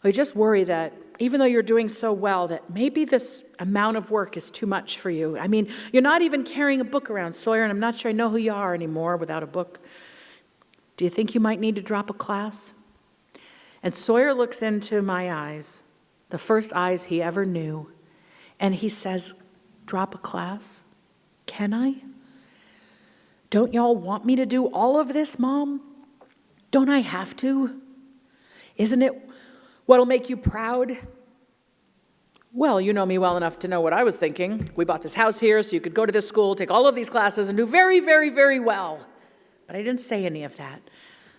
B: we just worry that even though you're doing so well, that maybe this amount of work is too much for you. I mean, you're not even carrying a book around, Sawyer, and I'm not sure I know who you are anymore without a book. Do you think you might need to drop a class? And Sawyer looks into my eyes, the first eyes he ever knew, and he says, drop a class? Can I? Don't y'all want me to do all of this, Mom? Don't I have to? Isn't it what'll make you proud? Well, you know me well enough to know what I was thinking. We bought this house here so you could go to this school, take all of these classes, and do very, very, very well. But I didn't say any of that.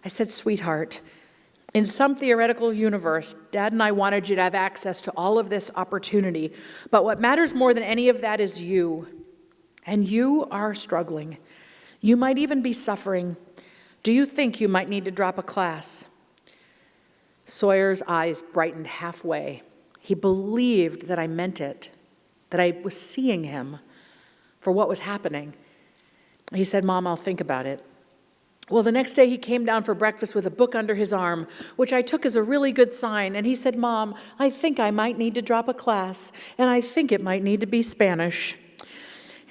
B: I said, sweetheart, in some theoretical universe, Dad and I wanted you to have access to all of this opportunity. But what matters more than any of that is you. And you are struggling. You might even be suffering. Do you think you might need to drop a class? Sawyer's eyes brightened halfway. He believed that I meant it, that I was seeing him for what was happening. He said, Mom, I'll think about it. Well, the next day he came down for breakfast with a book under his arm, which I took as a really good sign. And he said, Mom, I think I might need to drop a class, and I think it might need to be Spanish.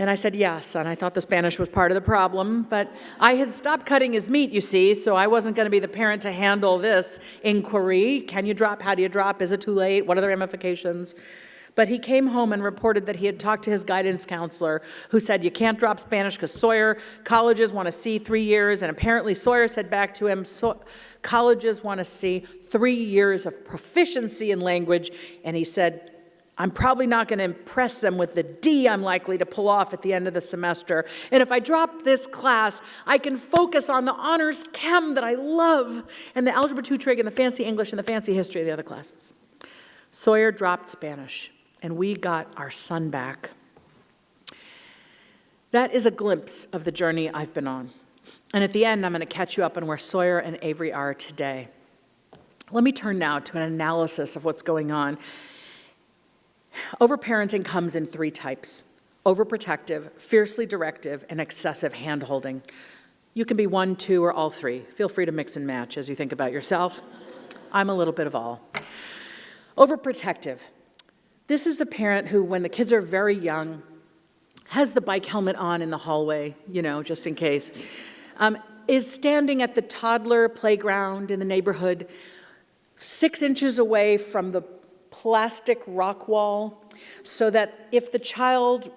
B: And I said, yeah, son, I thought the Spanish was part of the problem, but I had stopped cutting his meat, you see, so I wasn't going to be the parent to handle this inquiry. Can you drop? How do you drop? Is it too late? What are the ramifications? But he came home and reported that he had talked to his guidance counselor, who said, you can't drop Spanish because Sawyer, colleges want to see 3 years, and apparently Sawyer said back to him, colleges want to see 3 years of proficiency in language, and he said, I'm probably not going to impress them with the D I'm likely to pull off at the end of the semester. And if I drop this class, I can focus on the honors chem that I love and the algebra 2 trig and the fancy English and the fancy history of the other classes. Sawyer dropped Spanish, and we got our son back. That is a glimpse of the journey I've been on. And at the end, I'm going to catch you up on where Sawyer and Avery are today. Let me turn now to an analysis of what's going on. Overparenting comes in 3 types: overprotective, fiercely directive, and excessive hand-holding. You can be 1, 2, or all 3. Feel free to mix and match as you think about yourself. I'm a little bit of all. Overprotective. This is a parent who, when the kids are very young, has the bike helmet on in the hallway, just in case, is standing at the toddler playground in the neighborhood 6 inches away from the plastic rock wall so that if the child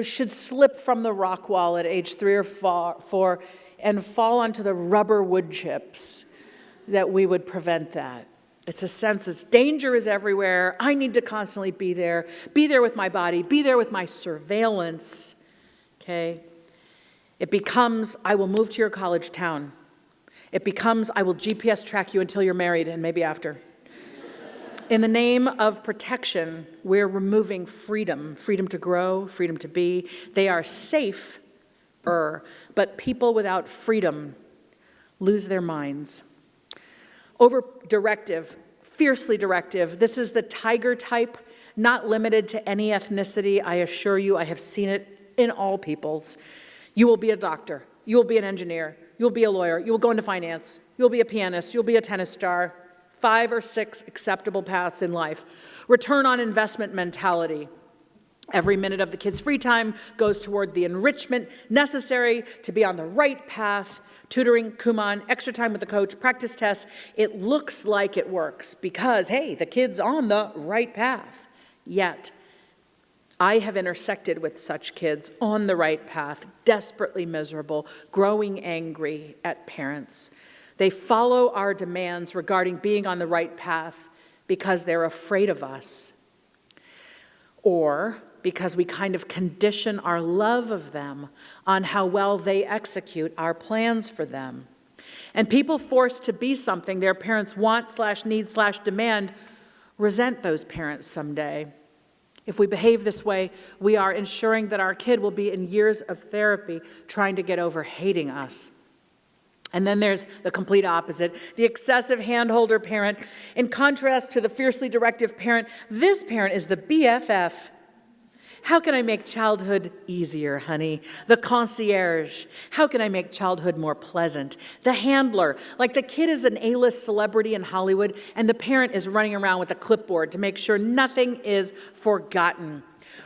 B: should slip from the rock wall at age 3 or 4 and fall onto the rubber wood chips, that we would prevent that. It's a sense that danger is everywhere. I need to constantly be there with my body, be there with my surveillance, okay? It becomes, I will move to your college town. It becomes, I will GPS track you until you're married and maybe after. In the name of protection, we're removing freedom to grow, freedom to be. They are safer, but people without freedom lose their minds. Over-directive, fiercely directive. This is the tiger type, not limited to any ethnicity. I assure you, I have seen it in all peoples. You will be a doctor. You will be an engineer. You will be a lawyer. You will go into finance. You will be a pianist. You will be a tennis star. 5 or 6 acceptable paths in life. Return on investment mentality. Every minute of the kid's free time goes toward the enrichment necessary to be on the right path. Tutoring, Kumon, extra time with the coach, practice tests. It looks like it works because, hey, the kid's on the right path. Yet, I have intersected with such kids on the right path, desperately miserable, growing angry at parents. They follow our demands regarding being on the right path because they're afraid of us, or because we kind of condition our love of them on how well they execute our plans for them. And people forced to be something their parents want/need/demand resent those parents someday. If we behave this way, we are ensuring that our kid will be in years of therapy trying to get over hating us. And then there's the complete opposite, the excessive handholder parent. In contrast to the fiercely directive parent, this parent is the BFF. How can I make childhood easier, honey? The concierge. How can I make childhood more pleasant? The handler. Like the kid is an A-list celebrity in Hollywood, and the parent is running around with a clipboard to make sure nothing is forgotten.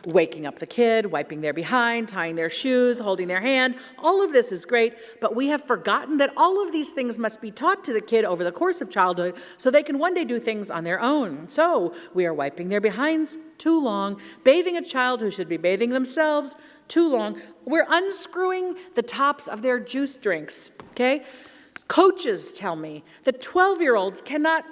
B: Waking up the kid, wiping their behind, tying their shoes, holding their hand. All of this is great, but we have forgotten that all of these things must be taught to the kid over the course of childhood so they can one day do things on their own. So we are wiping their behinds too long, bathing a child who should be bathing themselves too long. We're unscrewing the tops of their juice drinks, okay? Coaches tell me that 12-year-olds cannot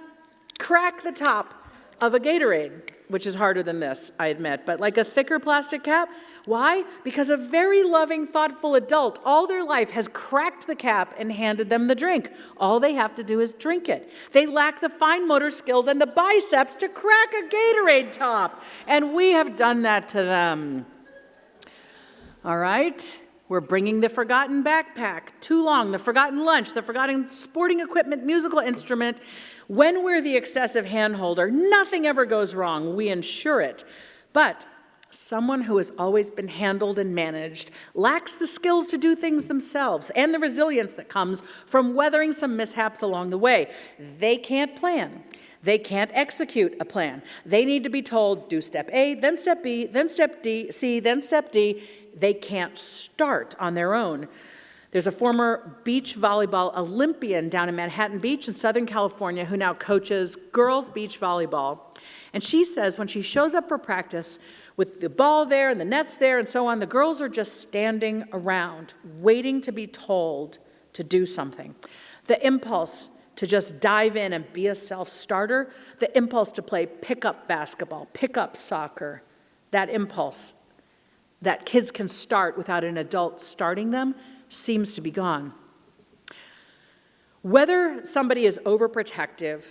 B: crack the top of a Gatorade, which is harder than this, I admit, but like a thicker plastic cap. Why? Because a very loving, thoughtful adult all their life has cracked the cap and handed them the drink. All they have to do is drink it. They lack the fine motor skills and the biceps to crack a Gatorade top, and we have done that to them. All right? We're bringing the forgotten backpack, too long, the forgotten lunch, the forgotten sporting equipment, musical instrument. When we're the excessive handholder, nothing ever goes wrong. We ensure it. But someone who has always been handled and managed lacks the skills to do things themselves and the resilience that comes from weathering some mishaps along the way. They can't plan. They can't execute a plan. They need to be told, do step A, then step B, then step C, then step D. They can't start on their own. There's a former beach volleyball Olympian down in Manhattan Beach in Southern California who now coaches girls beach volleyball. And she says when she shows up for practice with the ball there and the nets there and so on, the girls are just standing around, waiting to be told to do something. The impulse to just dive in and be a self-starter, the impulse to play pickup basketball, pickup soccer, that impulse that kids can start without an adult starting them seems to be gone. Whether somebody is overprotective,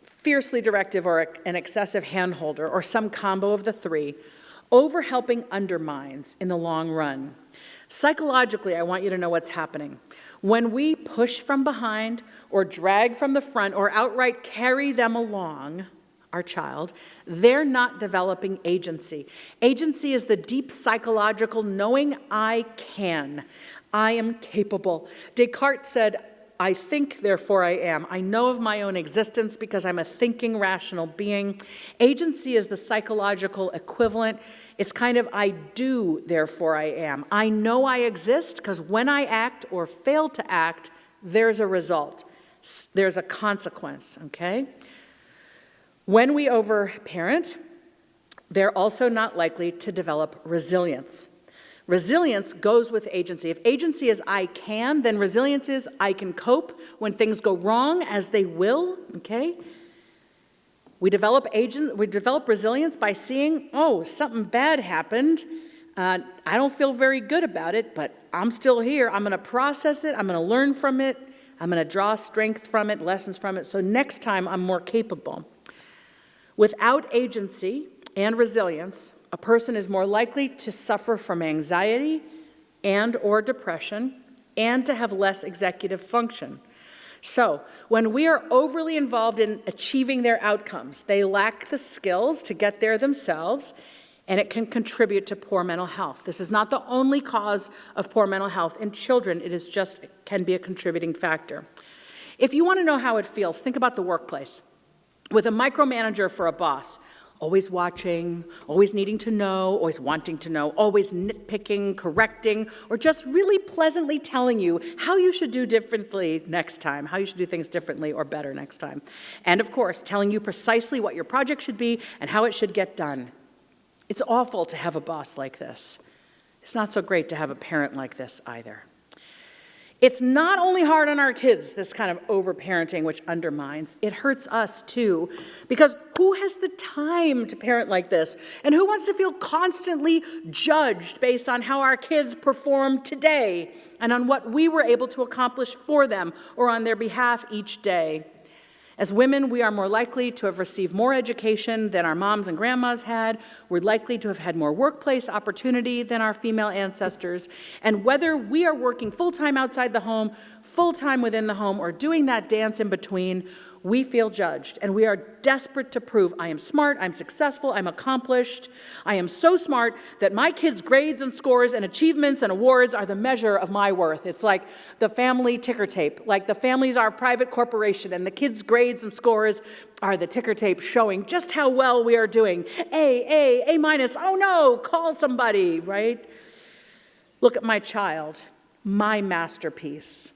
B: fiercely directive, or an excessive handholder, or some combo of the three, overhelping undermines in the long run. Psychologically, I want you to know what's happening. When we push from behind, or drag from the front, or outright carry them along, our child, they're not developing agency. Agency is the deep psychological knowing I can. I am capable. Descartes said, I think, therefore I am. I know of my own existence because I'm a thinking, rational being. Agency is the psychological equivalent. It's kind of I do, therefore I am. I know I exist because when I act or fail to act, there's a result. There's a consequence, okay? When we overparent, they're also not likely to develop resilience. Resilience goes with agency. If agency is I can, then resilience is I can cope when things go wrong, as they will, okay? We develop resilience by seeing, oh, something bad happened. I don't feel very good about it, but I'm still here. I'm going to process it. I'm going to learn from it. I'm going to draw strength from it, lessons from it, so next time I'm more capable. Without agency and resilience, a person is more likely to suffer from anxiety and or depression and to have less executive function. So, when we are overly involved in achieving their outcomes, they lack the skills to get there themselves, and it can contribute to poor mental health. This is not the only cause of poor mental health in children. It can be a contributing factor. If you want to know how it feels, think about the workplace. With a micromanager for a boss, always watching, always needing to know, always wanting to know, always nitpicking, correcting, or just really pleasantly telling you how you should do differently next time, how you should do things differently or better next time. And of course, telling you precisely what your project should be and how it should get done. It's awful to have a boss like this. It's not so great to have a parent like this either. It's not only hard on our kids, this kind of overparenting, which undermines, it hurts us too, because who has the time to parent like this? And who wants to feel constantly judged based on how our kids perform today and on what we were able to accomplish for them or on their behalf each day? As women, we are more likely to have received more education than our moms and grandmas had. We're likely to have had more workplace opportunity than our female ancestors. And whether we are working full-time outside the home, full-time within the home, or doing that dance in between, we feel judged. And we are desperate to prove I am smart, I'm successful, I'm accomplished. I am so smart that my kids' grades and scores and achievements and awards are the measure of my worth. It's like the family ticker tape. Like the family's our private corporation, and the kids' grades and scores are the ticker tape showing just how well we are doing. A minus, oh no, call somebody, right? Look at my child, my masterpiece.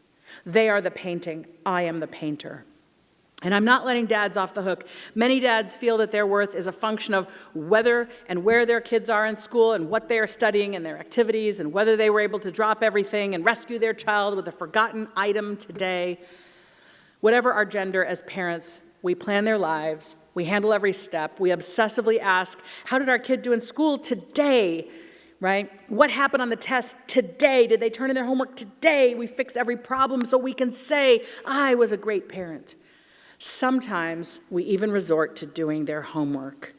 B: They are the painting, I am the painter. And I'm not letting dads off the hook. Many dads feel that their worth is a function of whether and where their kids are in school and what they are studying and their activities and whether they were able to drop everything and rescue their child with a forgotten item today. Whatever our gender as parents, we plan their lives, we handle every step, we obsessively ask, how did our kid do in school today? Right? What happened on the test today? Did they turn in their homework today? We fix every problem so we can say, I was a great parent. Sometimes we even resort to doing their homework.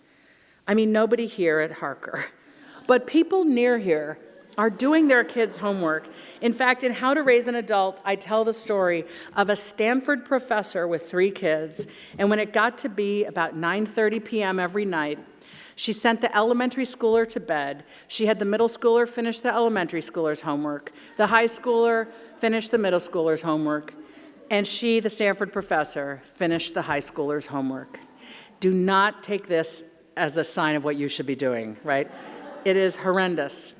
B: I mean, nobody here at Harker, but people near here are doing their kids' homework. In fact, in How to Raise an Adult, I tell the story of a Stanford professor with 3 kids, and when it got to be about 9:30 p.m. every night, she sent the elementary schooler to bed. She had the middle schooler finish the elementary schooler's homework. The high schooler finished the middle schooler's homework. And she, the Stanford professor, finished the high schooler's homework. Do not take this as a sign of what you should be doing, right? It is horrendous.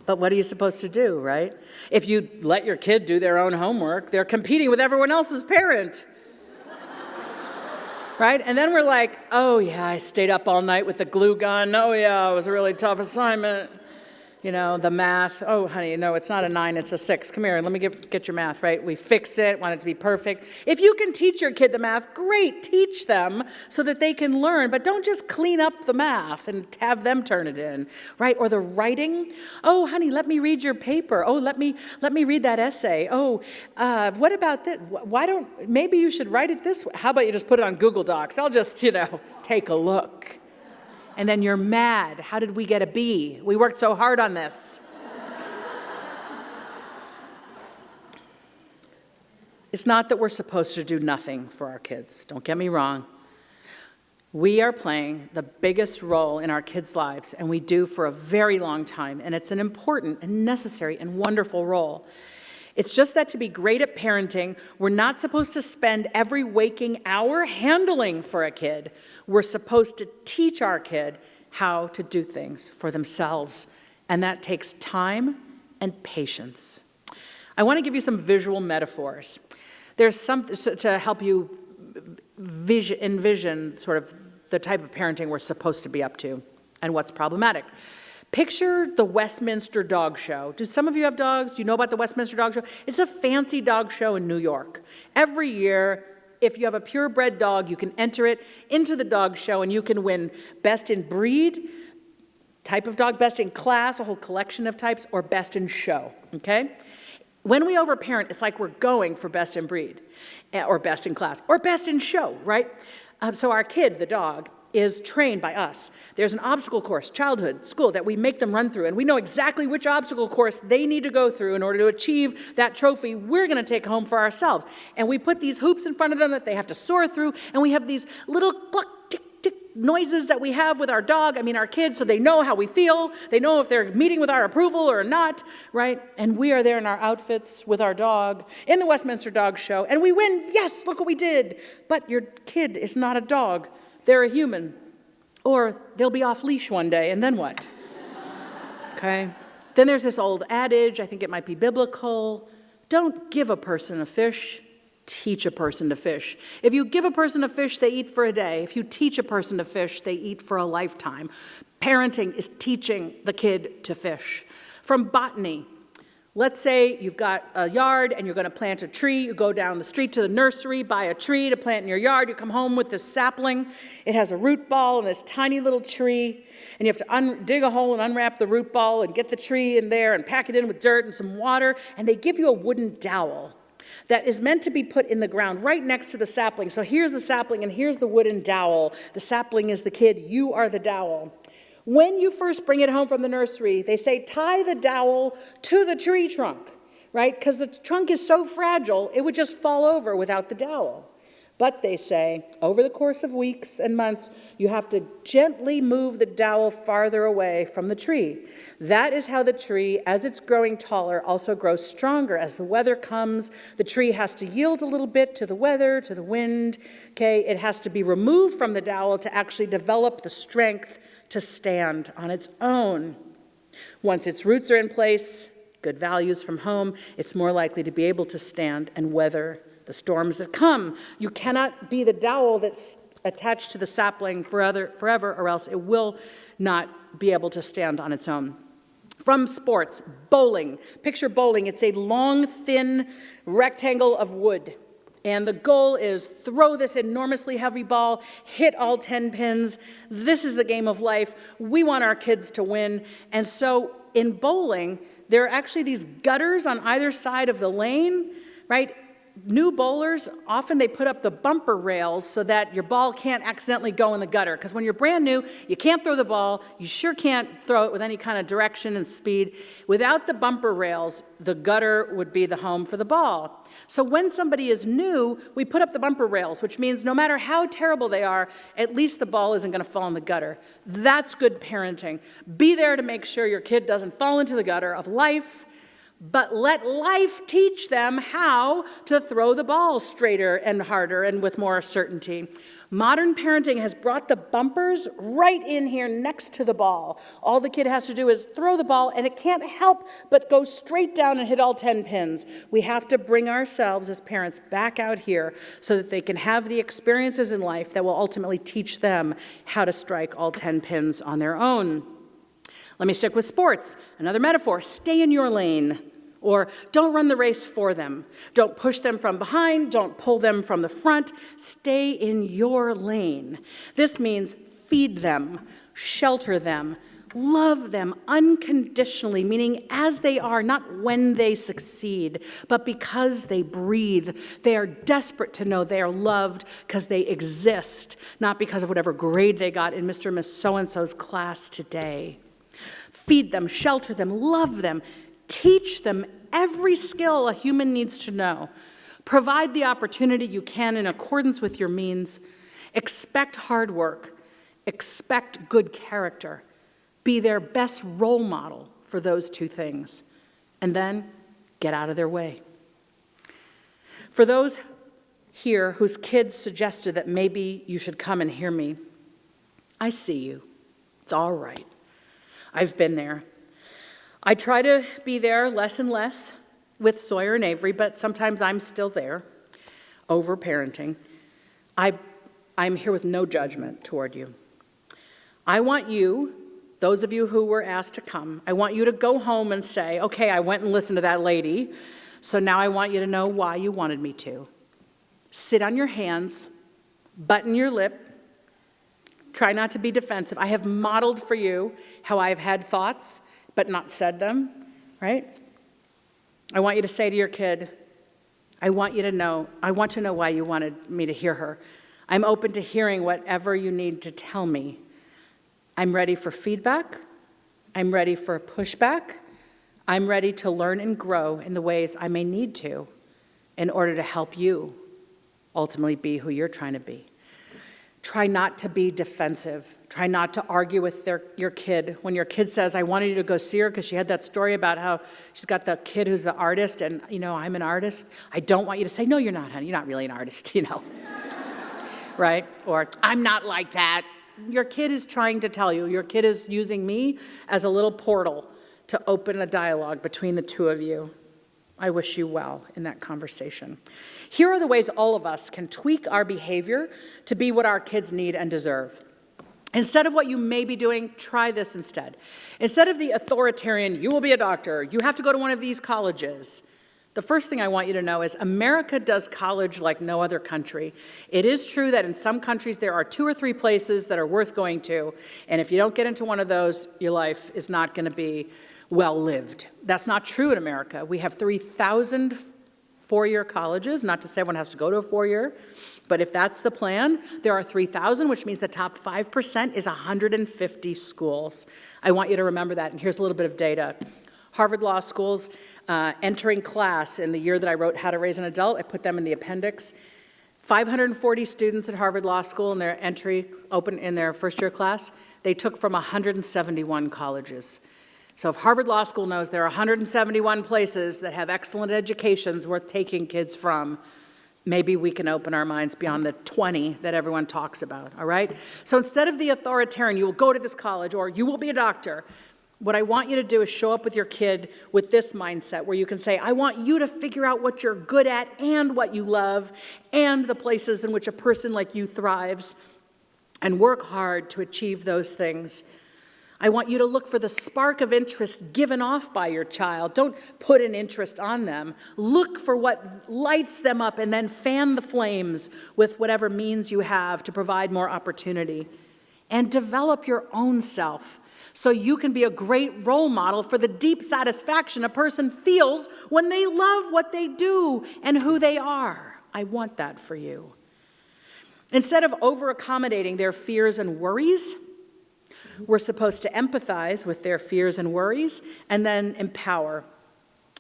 B: But what are you supposed to do, right? If you let your kid do their own homework, they're competing with everyone else's parent. Right? And then we're like, oh yeah, I stayed up all night with the glue gun. Oh yeah, it was a really tough assignment. You know, the math, oh, honey, no, it's not a 9, it's a 6. Come here, let me get your math, right? We fix it, want it to be perfect. If you can teach your kid the math, great, teach them so that they can learn, but don't just clean up the math and have them turn it in, right? Or the writing, oh, honey, let me read your paper. Oh, let me read that essay. Oh, what about this? Maybe you should write it this way. How about you just put it on Google Docs? I'll just, take a look. And then you're mad. How did we get a B? We worked so hard on this. It's not that we're supposed to do nothing for our kids. Don't get me wrong. We are playing the biggest role in our kids' lives, and we do for a very long time. And it's an important and necessary and wonderful role. It's just that to be great at parenting, we're not supposed to spend every waking hour handling for a kid. We're supposed to teach our kid how to do things for themselves, and that takes time and patience. I want to give you some visual metaphors. There's some to help you envision sort of the type of parenting we're supposed to be up to and what's problematic. Picture the Westminster Dog Show. Do some of you have dogs? Do you know about the Westminster Dog Show? It's a fancy dog show in New York. Every year, if you have a purebred dog, you can enter it into the dog show and you can win best in breed, type of dog, best in class, a whole collection of types, or best in show, okay? When we overparent, it's like we're going for best in breed, or best in class, or best in show, right? So our kid, the dog, is trained by us. There's an obstacle course, childhood, school, that we make them run through, and we know exactly which obstacle course they need to go through in order to achieve that trophy we're gonna take home for ourselves. And we put these hoops in front of them that they have to soar through, and we have these little cluck, tick, tick noises that we have with our dog, our kids, so they know how we feel, they know if they're meeting with our approval or not, right? And we are there in our outfits with our dog in the Westminster Dog Show, and we win, yes, look what we did. But your kid is not a dog. They're a human, or they'll be off leash one day, and then what? Okay? Then there's this old adage, I think it might be biblical, don't give a person a fish, teach a person to fish. If you give a person a fish, they eat for a day. If you teach a person to fish, they eat for a lifetime. Parenting is teaching the kid to fish. From botany, let's say you've got a yard and you're going to plant a tree. You go down the street to the nursery, buy a tree to plant in your yard. You come home with this sapling. It has a root ball and this tiny little tree. And you have to dig a hole and unwrap the root ball and get the tree in there and pack it in with dirt and some water. And they give you a wooden dowel that is meant to be put in the ground right next to the sapling. So here's the sapling and here's the wooden dowel. The sapling is the kid. You are the dowel. When you first bring it home from the nursery, they say tie the dowel to the tree trunk, right? Because the trunk is so fragile, it would just fall over without the dowel. But they say, over the course of weeks and months, you have to gently move the dowel farther away from the tree. That is how the tree, as it's growing taller, also grows stronger. As the weather comes, the tree has to yield a little bit to the weather, to the wind, okay? It has to be removed from the dowel to actually develop the strength to stand on its own. Once its roots are in place, good values from home, it's more likely to be able to stand and weather the storms that come. You cannot be the dowel that's attached to the sapling forever, or else it will not be able to stand on its own. From sports, bowling. Picture bowling. It's a long, thin rectangle of wood. And the goal is throw this enormously heavy ball, hit all 10 pins. This is the game of life. We want our kids to win. And so in bowling, there are actually these gutters on either side of the lane, right? New bowlers, often they put up the bumper rails so that your ball can't accidentally go in the gutter. Because when you're brand new, you can't throw the ball. You sure can't throw it with any kind of direction and speed. Without the bumper rails, the gutter would be the home for the ball. So when somebody is new, we put up the bumper rails, which means no matter how terrible they are, at least the ball isn't going to fall in the gutter. That's good parenting. Be there to make sure your kid doesn't fall into the gutter of life, but let life teach them how to throw the ball straighter and harder and with more certainty. Modern parenting has brought the bumpers right in here next to the ball. All the kid has to do is throw the ball, and it can't help but go straight down and hit all 10 pins. We have to bring ourselves as parents back out here so that they can have the experiences in life that will ultimately teach them how to strike all 10 pins on their own. Let me stick with sports. Another metaphor, stay in your lane. Or don't run the race for them. Don't push them from behind. Don't pull them from the front. Stay in your lane. This means feed them, shelter them, love them unconditionally, meaning as they are, not when they succeed, but because they breathe. They are desperate to know they are loved because they exist, not because of whatever grade they got in Mr. and Miss So-and-so's class today. Feed them, shelter them, love them. Teach them every skill a human needs to know. Provide the opportunity you can in accordance with your means. Expect hard work. Expect good character. Be their best role model for those two things. And then get out of their way. For those here whose kids suggested that maybe you should come and hear me, I see you. It's all right. I've been there. I try to be there less and less with Sawyer and Avery, but sometimes I'm still there, over-parenting. I'm here with no judgment toward you. I want you, those of you who were asked to come, I want you to go home and say, okay, I went and listened to that lady, so now I want you to know why you wanted me to. Sit on your hands, button your lip, try not to be defensive. I have modeled for you how I've had thoughts but not said them, right? I want you to say to your kid, I want to know why you wanted me to hear her. I'm open to hearing whatever you need to tell me. I'm ready for feedback. I'm ready for pushback. I'm ready to learn and grow in the ways I may need to in order to help you ultimately be who you're trying to be. Try not to be defensive. Try not to argue with your kid. When your kid says, I wanted you to go see her because she had that story about how she's got the kid who's the artist and, I'm an artist. I don't want you to say, no, you're not, honey. You're not really an artist, right? Or, I'm not like that. Your kid is trying to tell you. Your kid is using me as a little portal to open a dialogue between the two of you. I wish you well in that conversation. Here are the ways all of us can tweak our behavior to be what our kids need and deserve. Instead of what you may be doing, try this instead. Instead of the authoritarian, you will be a doctor, you have to go to one of these colleges, the first thing I want you to know is America does college like no other country. It is true that in some countries there are 2 or 3 places that are worth going to, and if you don't get into one of those, your life is not going to be well lived. That's not true in America. We have 3,000 four-year colleges, not to say everyone has to go to a 4-year, but if that's the plan, there are 3,000, which means the top 5% is 150 schools. I want you to remember that, and here's a little bit of data. Harvard Law School's entering class in the year that I wrote How to Raise an Adult, I put them in the appendix. 540 students at Harvard Law School in their entry, open in their first-year class, they took from 171 colleges. So if Harvard Law School knows there are 171 places that have excellent educations worth taking kids from, maybe we can open our minds beyond the 20 that everyone talks about, all right? So instead of the authoritarian, you will go to this college or you will be a doctor, what I want you to do is show up with your kid with this mindset where you can say, I want you to figure out what you're good at and what you love and the places in which a person like you thrives and work hard to achieve those things. I want you to look for the spark of interest given off by your child. Don't put an interest on them. Look for what lights them up and then fan the flames with whatever means you have to provide more opportunity. And develop your own self so you can be a great role model for the deep satisfaction a person feels when they love what they do and who they are. I want that for you. Instead of over-accommodating their fears and worries, we're supposed to empathize with their fears and worries and then empower.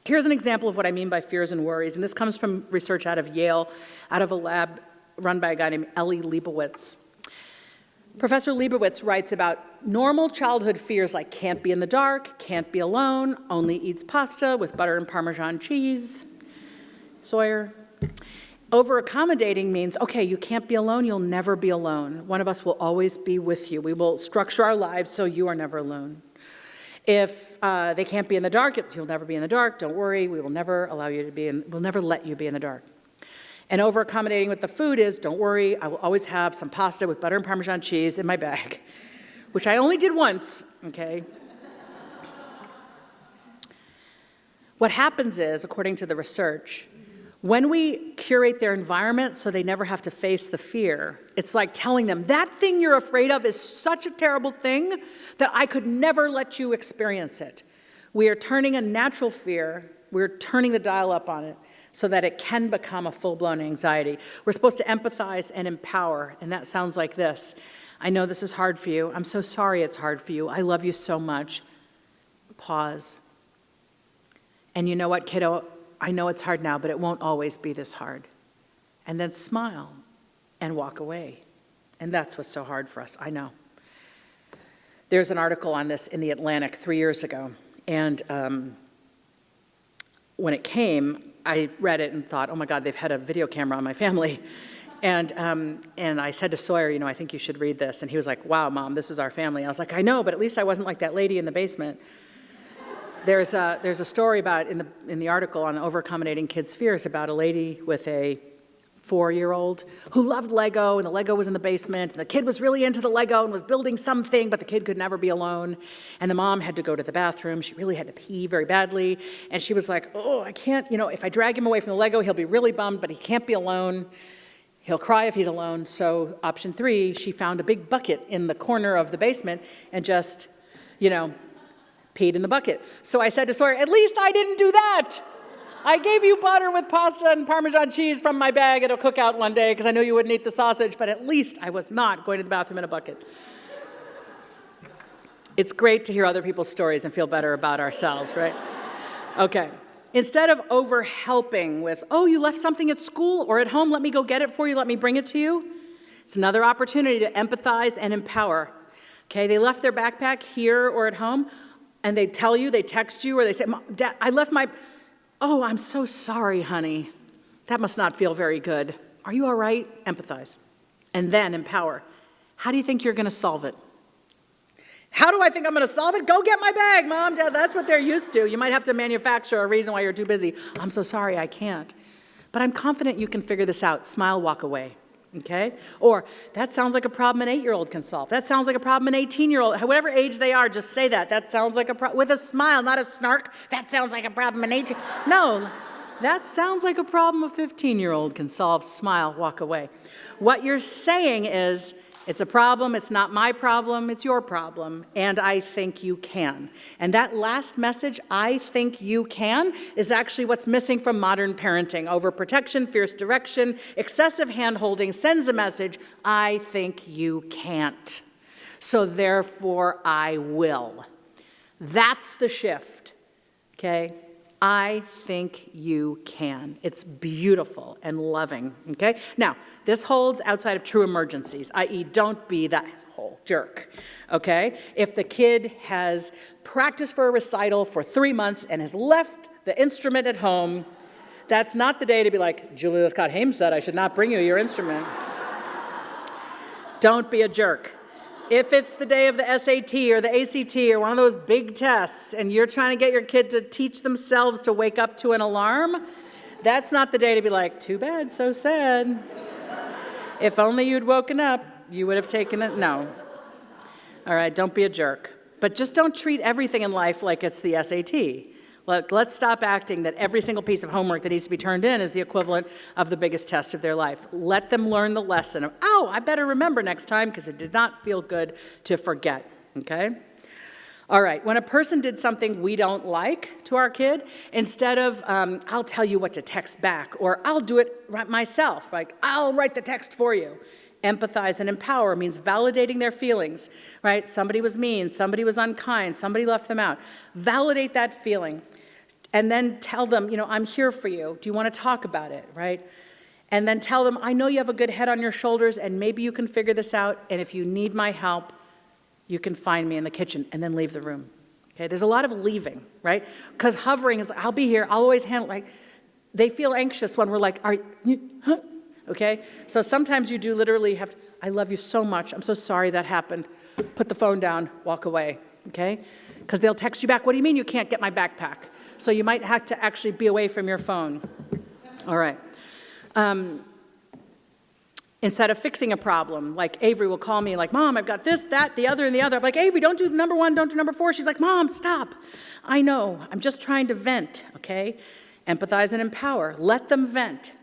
B: Here's an example of what I mean by fears and worries, and this comes from research out of Yale, out of a lab run by a guy named Elie Leibowitz. Professor Leibowitz writes about normal childhood fears like can't be in the dark, can't be alone, only eats pasta with butter and Parmesan cheese. Sawyer. Over-accommodating means, okay, you can't be alone, you'll never be alone. One of us will always be with you. We will structure our lives so you are never alone. If they can't be in the dark, you'll never be in the dark, don't worry, we will never allow you to be in, we'll never let you be in the dark. And over-accommodating with the food is, don't worry, I will always have some pasta with butter and Parmesan cheese in my bag, which I only did once, okay? What happens is, according to the research, when we curate their environment so they never have to face the fear, it's like telling them, that thing you're afraid of is such a terrible thing that I could never let you experience it. We are turning a natural fear, we're turning the dial up on it so that it can become a full-blown anxiety. We're supposed to empathize and empower, and that sounds like this. I know this is hard for you. I'm so sorry it's hard for you. I love you so much. Pause. And you know what, kiddo? I know it's hard now, but it won't always be this hard. And then smile and walk away. And that's what's so hard for us, I know. There's an article on this in The Atlantic 3 years ago. And when it came, I read it and thought, oh my God, they've had a video camera on my family. And I said to Sawyer, I think you should read this. And he was like, wow, Mom, this is our family. I was like, I know, but at least I wasn't like that lady in the basement. There's a story about in the article on over-accommodating kids' fears about a lady with a 4-year-old who loved Lego, and the Lego was in the basement, and the kid was really into the Lego and was building something, but the kid could never be alone. And the mom had to go to the bathroom. She really had to pee very badly. And she was like, oh, I can't, if I drag him away from the Lego, he'll be really bummed, but he can't be alone. He'll cry if he's alone. So option 3, she found a big bucket in the corner of the basement and just, peed in the bucket. So I said to Sawyer, at least I didn't do that. I gave you butter with pasta and Parmesan cheese from my bag at a cookout one day because I knew you wouldn't eat the sausage, but at least I was not going to the bathroom in a bucket. It's great to hear other people's stories and feel better about ourselves, right? Okay. Instead of over-helping with, oh, you left something at school or at home, let me go get it for you, let me bring it to you. It's another opportunity to empathize and empower. Okay, they left their backpack here or at home, and they tell you, they text you, or they say, Dad, I left my... Oh, I'm so sorry, honey. That must not feel very good. Are you all right? Empathize. And then empower. How do you think you're going to solve it? How do I think I'm going to solve it? Go get my bag, Mom, Dad. That's what they're used to. You might have to manufacture a reason why you're too busy. I'm so sorry, I can't. But I'm confident you can figure this out. Smile, walk away. Okay? Or, that sounds like a problem an 8-year-old can solve. That sounds like a problem an 18-year-old. Whatever age they are, just say that. That sounds like a problem. With a smile, not a snark. That sounds like a problem an 18. No, that sounds like a problem a 15-year-old can solve. Smile, walk away. What you're saying is, it's a problem, it's not my problem, it's your problem, and I think you can. And that last message, I think you can, is actually what's missing from modern parenting. Overprotection, fierce direction, excessive hand-holding sends a message, I think you can't. So therefore, I will. That's the shift, okay? I think you can. It's beautiful and loving, okay? Now, this holds outside of true emergencies, i.e. don't be that whole jerk, okay? If the kid has practiced for a recital for 3 months and has left the instrument at home, that's not the day to be like, Julie Lythcott-Haims said I should not bring you your instrument. Don't be a jerk. If it's the day of the SAT or the ACT or one of those big tests and you're trying to get your kid to teach themselves to wake up to an alarm, that's not the day to be like, too bad, so sad. If only you'd woken up, you would have taken it. No. All right, don't be a jerk. But just don't treat everything in life like it's the SAT. Let's stop acting that every single piece of homework that needs to be turned in is the equivalent of the biggest test of their life. Let them learn the lesson of, oh, I better remember next time because it did not feel good to forget, okay? All right, when a person did something we don't like to our kid, instead of, I'll tell you what to text back, or I'll do it myself, like, I'll write the text for you. Empathize and empower means validating their feelings, right? Somebody was mean, somebody was unkind, somebody left them out. Validate that feeling. And then tell them, I'm here for you. Do you want to talk about it, right? And then tell them, I know you have a good head on your shoulders, and maybe you can figure this out, and if you need my help, you can find me in the kitchen, and then leave the room. Okay, there's a lot of leaving, right? Because hovering is, I'll be here, I'll always handle, like, they feel anxious when we're like, are you, huh? Okay? So sometimes you do literally have to, I love you so much, I'm so sorry that happened. Put the phone down, walk away, okay? Because they'll text you back, what do you mean you can't get my backpack? So you might have to actually be away from your phone. All right. Instead of fixing a problem, like Avery will call me like, Mom, I've got this, that, the other, and the other. I'm like, Avery, don't do number 1, don't do number 4. She's like, Mom, stop. I know, I'm just trying to vent, okay? Empathize and empower. Let them vent.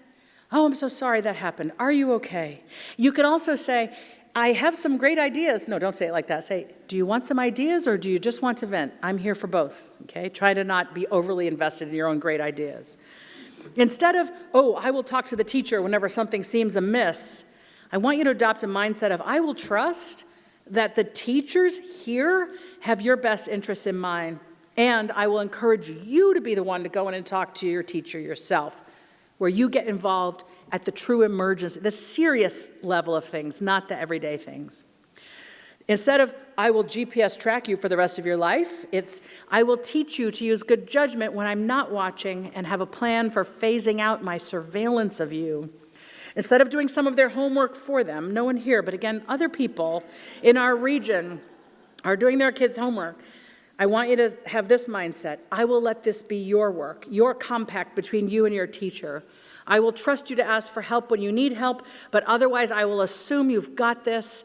B: Oh, I'm so sorry that happened. Are you okay? You could also say, I have some great ideas. No, don't say it like that. Say, do you want some ideas or do you just want to vent? I'm here for both, okay? Try to not be overly invested in your own great ideas. Instead of, oh, I will talk to the teacher whenever something seems amiss, I want you to adopt a mindset of, I will trust that the teachers here have your best interests in mind, and I will encourage you to be the one to go in and talk to your teacher yourself, where you get involved at the true emergency, the serious level of things, not the everyday things. Instead of, I will GPS track you for the rest of your life, it's, I will teach you to use good judgment when I'm not watching and have a plan for phasing out my surveillance of you. Instead of doing some of their homework for them, no one here, but again, other people in our region are doing their kids' homework. I want you to have this mindset. I will let this be your work, your compact between you and your teacher. I will trust you to ask for help when you need help, but otherwise I will assume you've got this.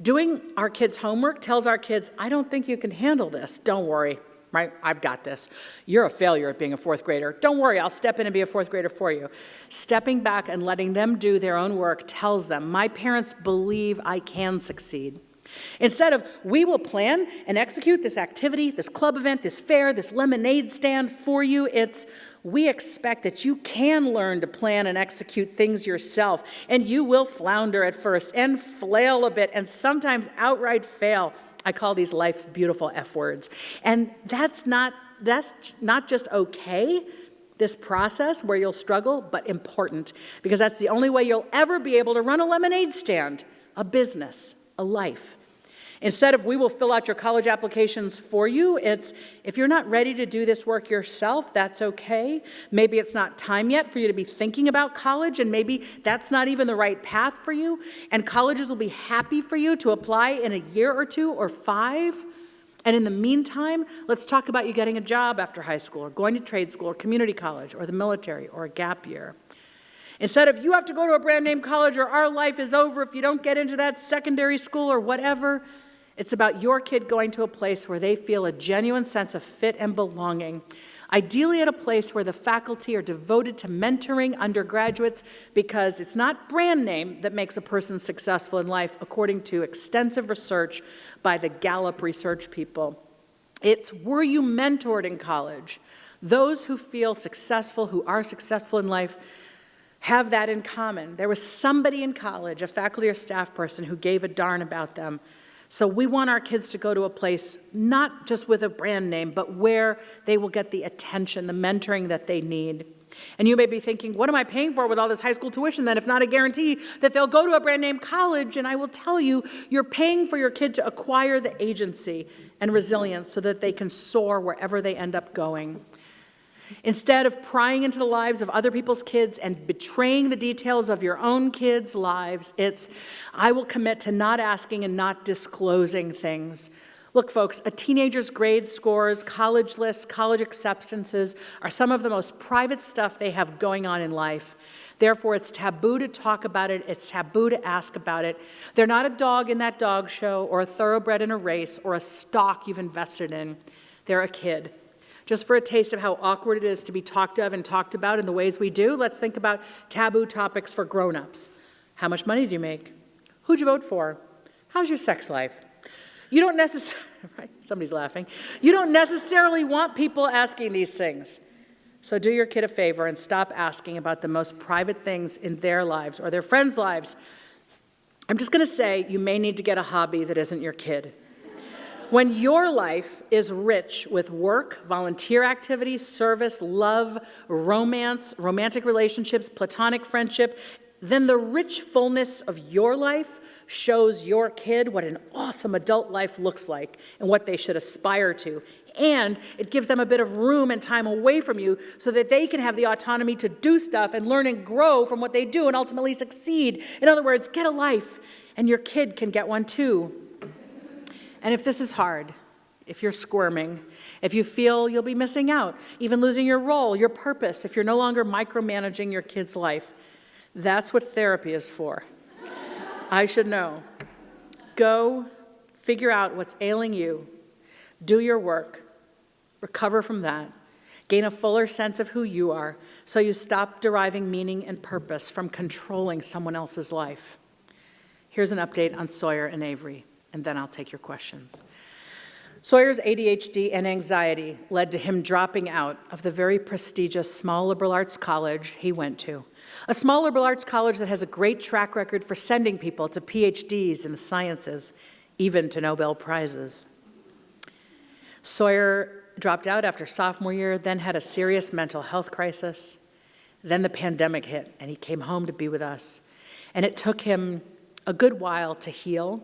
B: Doing our kids' homework tells our kids, I don't think you can handle this. Don't worry, right? I've got this. You're a failure at being a fourth grader. Don't worry, I'll step in and be a fourth grader for you. Stepping back and letting them do their own work tells them, my parents believe I can succeed. Instead of, we will plan and execute this activity, this club event, this fair, this lemonade stand for you, it's, we expect that you can learn to plan and execute things yourself, and you will flounder at first and flail a bit and sometimes outright fail. I call these life's beautiful F words. And that's not just okay, this process where you'll struggle, but important, because that's the only way you'll ever be able to run a lemonade stand, a business, a life. Instead of, we will fill out your college applications for you, it's, if you're not ready to do this work yourself, that's okay. Maybe it's not time yet for you to be thinking about college, and maybe that's not even the right path for you, and colleges will be happy for you to apply in a year or 2 or 5. And in the meantime, let's talk about you getting a job after high school, or going to trade school, or community college, or the military, or a gap year. Instead of, you have to go to a brand name college or our life is over if you don't get into that secondary school or whatever, it's about your kid going to a place where they feel a genuine sense of fit and belonging, ideally at a place where the faculty are devoted to mentoring undergraduates, because it's not brand name that makes a person successful in life, according to extensive research by the Gallup research people. It's, were you mentored in college? Those who feel successful, who are successful in life, have that in common. There was somebody in college, a faculty or staff person, who gave a darn about them. So we want our kids to go to a place not just with a brand name, but where they will get the attention, the mentoring that they need. And you may be thinking, what am I paying for with all this high school tuition then, if not a guarantee that they'll go to a brand name college? And I will tell you, you're paying for your kid to acquire the agency and resilience so that they can soar wherever they end up going. Instead of prying into the lives of other people's kids and betraying the details of your own kids' lives, it's, I will commit to not asking and not disclosing things. Look, folks, a teenager's grade scores, college lists, college acceptances are some of the most private stuff they have going on in life. Therefore, it's taboo to talk about it. It's taboo to ask about it. They're not a dog in that dog show, or a thoroughbred in a race, or a stock you've invested in. They're a kid. Just for a taste of how awkward it is to be talked of and talked about in the ways we do, let's think about taboo topics for grown-ups. How much money do you make? Who'd you vote for? How's your sex life? You don't necessarily, right? Somebody's laughing. You don't necessarily want people asking these things. So do your kid a favor and stop asking about the most private things in their lives or their friends' lives. I'm just going to say you may need to get a hobby that isn't your kid. When your life is rich with work, volunteer activities, service, love, romance, romantic relationships, platonic friendship, then the rich fullness of your life shows your kid what an awesome adult life looks like and what they should aspire to. And it gives them a bit of room and time away from you so that they can have the autonomy to do stuff and learn and grow from what they do and ultimately succeed. In other words, get a life, and your kid can get one too. And if this is hard, if you're squirming, if you feel you'll be missing out, even losing your role, your purpose, if you're no longer micromanaging your kid's life, that's what therapy is for. I should know. Go figure out what's ailing you, do your work, recover from that, gain a fuller sense of who you are so you stop deriving meaning and purpose from controlling someone else's life. Here's an update on Sawyer and Avery, and then I'll take your questions. Sawyer's ADHD and anxiety led to him dropping out of the very prestigious small liberal arts college he went to. A small liberal arts college that has a great track record for sending people to PhDs in the sciences, even to Nobel Prizes. Sawyer dropped out after sophomore year, then had a serious mental health crisis. Then the pandemic hit, and he came home to be with us. And it took him a good while to heal.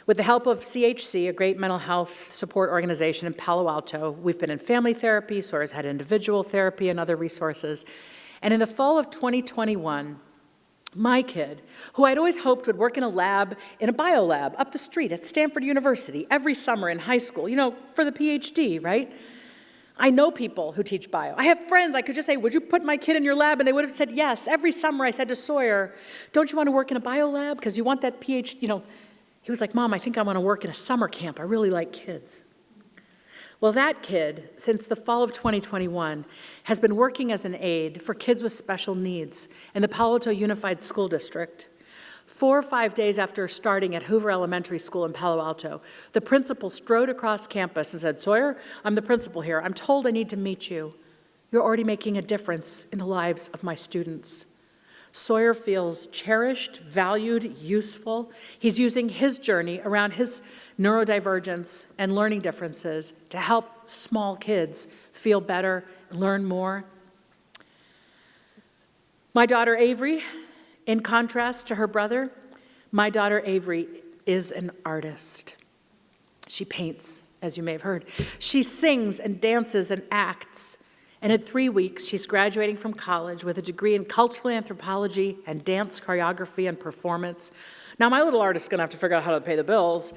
B: With the help of CHC, a great mental health support organization in Palo Alto, we've been in family therapy, Sawyer's had individual therapy and other resources. And in the fall of 2021, my kid, who I'd always hoped would work in a lab, in a biolab up the street at Stanford University every summer in high school, for the PhD, right? I know people who teach bio. I have friends, I could just say, would you put my kid in your lab? And they would have said yes. Every summer I said to Sawyer, don't you want to work in a bio lab? Because you want that PhD, He was like, Mom, I think I want to work in a summer camp. I really like kids. Well, that kid, since the fall of 2021, has been working as an aide for kids with special needs in the Palo Alto Unified School District. 4 or 5 days after starting at Hoover Elementary School in Palo Alto, the principal strode across campus and said, Sawyer, I'm the principal here. I'm told I need to meet you. You're already making a difference in the lives of my students. Sawyer feels cherished, valued, useful. He's using his journey around his neurodivergence and learning differences to help small kids feel better, learn more. My daughter Avery, in contrast to her brother, my daughter Avery is an artist. She paints, as you may have heard. She sings and dances and acts. And in 3 weeks, she's graduating from college with a degree in cultural anthropology and dance choreography and performance. Now, my little artist is going to have to figure out how to pay the bills.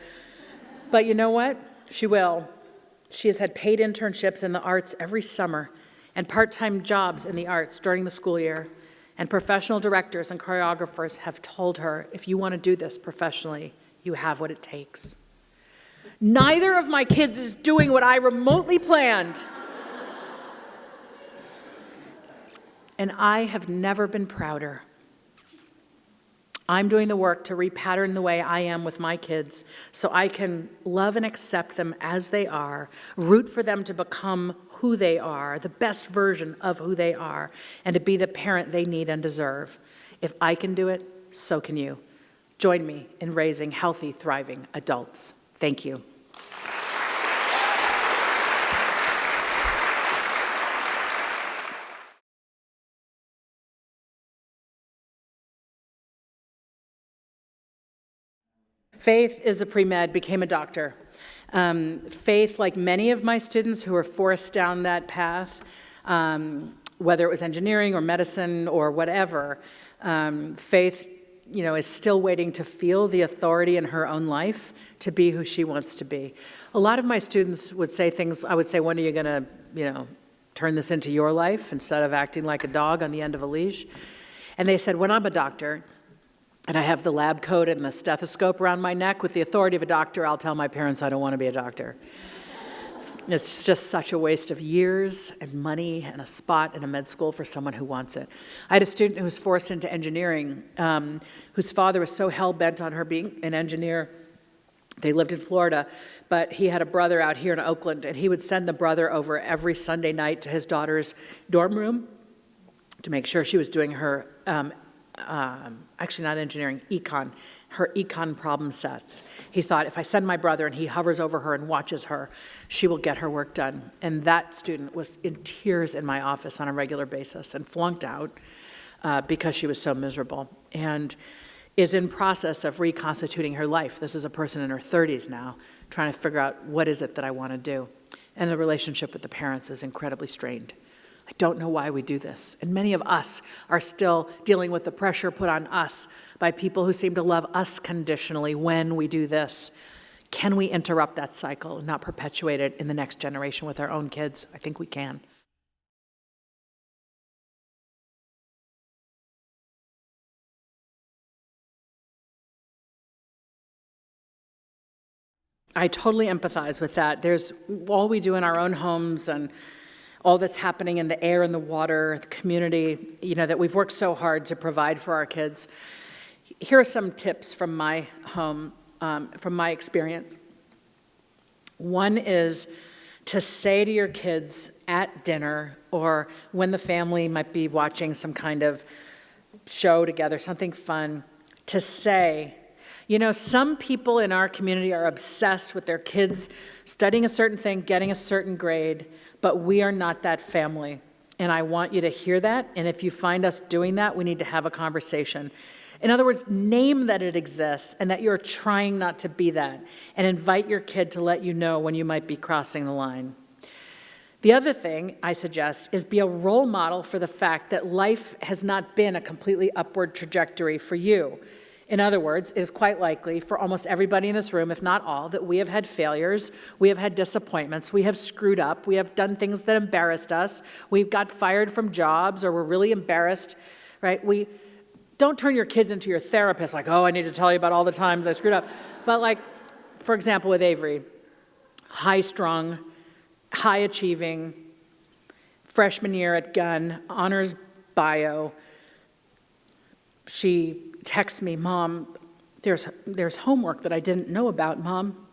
B: But you know what? She will. She has had paid internships in the arts every summer and part-time jobs in the arts during the school year. And professional directors and choreographers have told her, if you want to do this professionally, you have what it takes. Neither of my kids is doing what I remotely planned. And I have never been prouder. I'm doing the work to repattern the way I am with my kids so I can love and accept them as they are, root for them to become who they are, the best version of who they are, and to be the parent they need and deserve. If I can do it, so can you. Join me in raising healthy, thriving adults. Thank you. Faith is a pre-med, became a doctor. Faith, like many of my students who were forced down that path, whether it was engineering or medicine or whatever, Faith, is still waiting to feel the authority in her own life to be who she wants to be. A lot of my students would say things, I would say, when are you going to, turn this into your life instead of acting like a dog on the end of a leash? And they said, when I'm a doctor, and I have the lab coat and the stethoscope around my neck, with the authority of a doctor, I'll tell my parents I don't want to be a doctor. It's just such a waste of years and money and a spot in a med school for someone who wants it. I had a student who was forced into engineering, whose father was so hell-bent on her being an engineer. They lived in Florida, but he had a brother out here in Oakland, and he would send the brother over every Sunday night to his daughter's dorm room to make sure she was doing her actually not engineering, her econ problem sets. He thought, if I send my brother and he hovers over her and watches her, she will get her work done. And that student was in tears in my office on a regular basis and flunked out because she was so miserable, and is in process of reconstituting her life. This is a person in her 30s now, trying to figure out, what is it that I want to do? And the relationship with the parents is incredibly strained. I don't know why we do this. And many of us are still dealing with the pressure put on us by people who seem to love us conditionally when we do this. Can we interrupt that cycle and not perpetuate it in the next generation with our own kids? I think we can. I totally empathize with that. There's all we do in our own homes and all that's happening in the air and the water, the community, that we've worked so hard to provide for our kids. Here are some tips from my home, from my experience. One is to say to your kids at dinner, or when the family might be watching some kind of show together, something fun, to say, some people in our community are obsessed with their kids studying a certain thing, getting a certain grade, but we are not that family. And I want you to hear that. And if you find us doing that, we need to have a conversation. In other words, name that it exists and that you're trying not to be that, and invite your kid to let you know when you might be crossing the line. The other thing I suggest is be a role model for the fact that life has not been a completely upward trajectory for you. In other words, it is quite likely for almost everybody in this room, if not all, that we have had failures, we have had disappointments, we have screwed up, we have done things that embarrassed us, we've got fired from jobs, or we're really embarrassed, right? Don't turn your kids into your therapist, like, oh, I need to tell you about all the times I screwed up. But like, for example, with Avery, high-strung, high-achieving, freshman year at Gunn, honors bio. She texts me, Mom, there's homework that I didn't know about, Mom.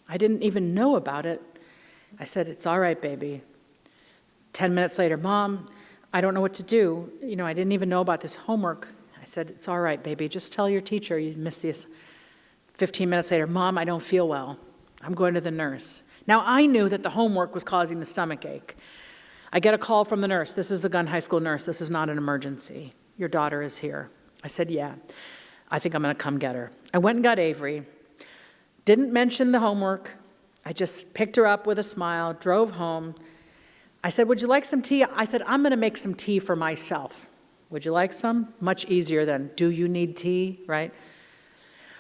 B: I didn't even know about it. I said, it's all right, baby. 10 minutes later, Mom, I don't know what to do. I didn't even know about this homework. I said, it's all right, baby. Just tell your teacher you missed this. 15 minutes later, Mom, I don't feel well. I'm going to the nurse. Now, I knew that the homework was causing the stomach ache. I get a call from the nurse. This is the Gunn High School nurse. This is not an emergency. Your daughter is here. I said, yeah, I think I'm going to come get her. I went and got Avery. Didn't mention the homework. I just picked her up with a smile, drove home. I said, would you like some tea? I said, I'm going to make some tea for myself. Would you like some? Much easier than, do you need tea, right?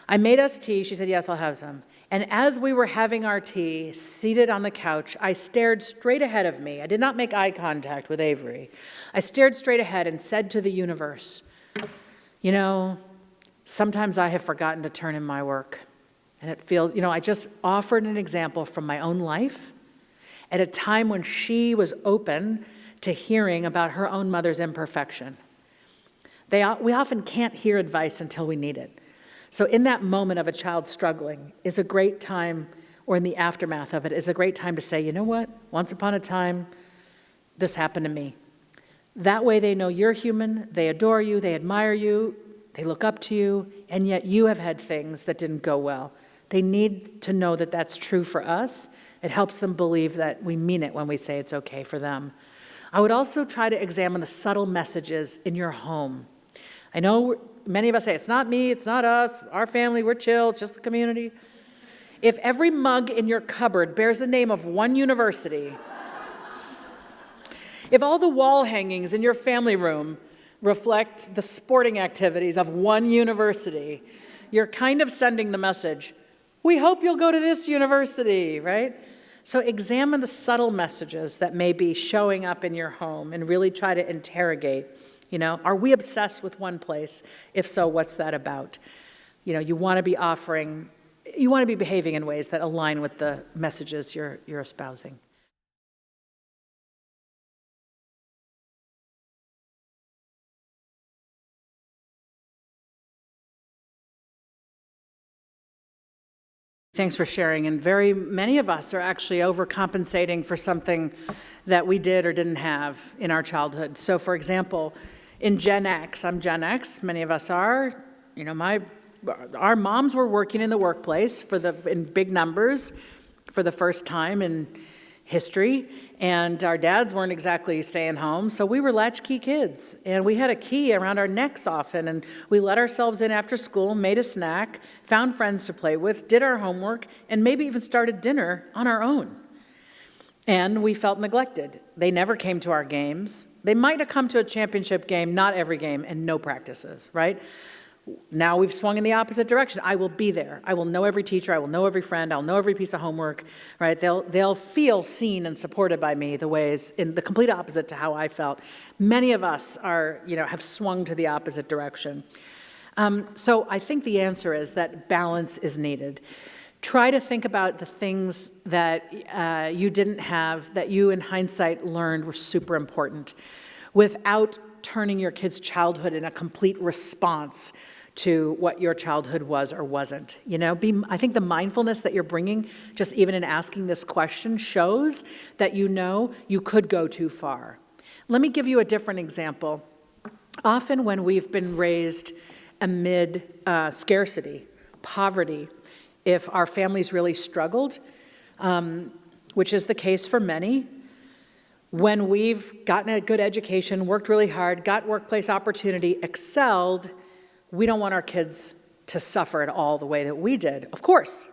B: I made us tea. She said, yes, I'll have some. And as we were having our tea, seated on the couch, I stared straight ahead of me. I did not make eye contact with Avery. I stared straight ahead and said to the universe, sometimes I have forgotten to turn in my work. And it feels, I just offered an example from my own life at a time when she was open to hearing about her own mother's imperfection. We often can't hear advice until we need it. So in that moment of a child struggling is a great time, or in the aftermath of it, is a great time to say, you know what? Once upon a time, this happened to me. That way they know you're human, they adore you, they admire you, they look up to you, and yet you have had things that didn't go well. They need to know that that's true for us. It helps them believe that we mean it when we say it's okay for them. I would also try to examine the subtle messages in your home. I know many of us say, it's not me, it's not us, our family, we're chill, it's just the community. If every mug in your cupboard bears the name of one university, if all the wall hangings in your family room reflect the sporting activities of one university, you're kind of sending the message, we hope you'll go to this university, right? So examine the subtle messages that may be showing up in your home and really try to interrogate. Are we obsessed with one place? If so, what's that about? You want to be behaving in ways that align with the messages you're espousing. Thanks for sharing. And very many of us are actually overcompensating for something that we did or didn't have in our childhood. So, for example, in Gen X, I'm Gen X, many of us are, our moms were working in the workplace in big numbers for the first time in history, and our dads weren't exactly staying home, so we were latchkey kids, and we had a key around our necks often, and we let ourselves in after school, made a snack, found friends to play with, did our homework, and maybe even started dinner on our own. And we felt neglected. They never came to our games. They might have come to a championship game, not every game, and no practices, right? Now we've swung in the opposite direction. I will be there. I will know every teacher. I will know every friend. I'll know every piece of homework, right? They'll feel seen and supported by me the ways in the complete opposite to how I felt. Many of us have swung to the opposite direction. So I think the answer is that balance is needed. Try to think about the things that you didn't have, that you in hindsight learned were super important, without turning your kid's childhood in a complete response to what your childhood was or wasn't. I think the mindfulness that you're bringing, just even in asking this question, shows that you could go too far. Let me give you a different example. Often when we've been raised amid scarcity, poverty, if our families really struggled, which is the case for many, when we've gotten a good education, worked really hard, got workplace opportunity, excelled, we don't want our kids to suffer it all the way that we did, of course.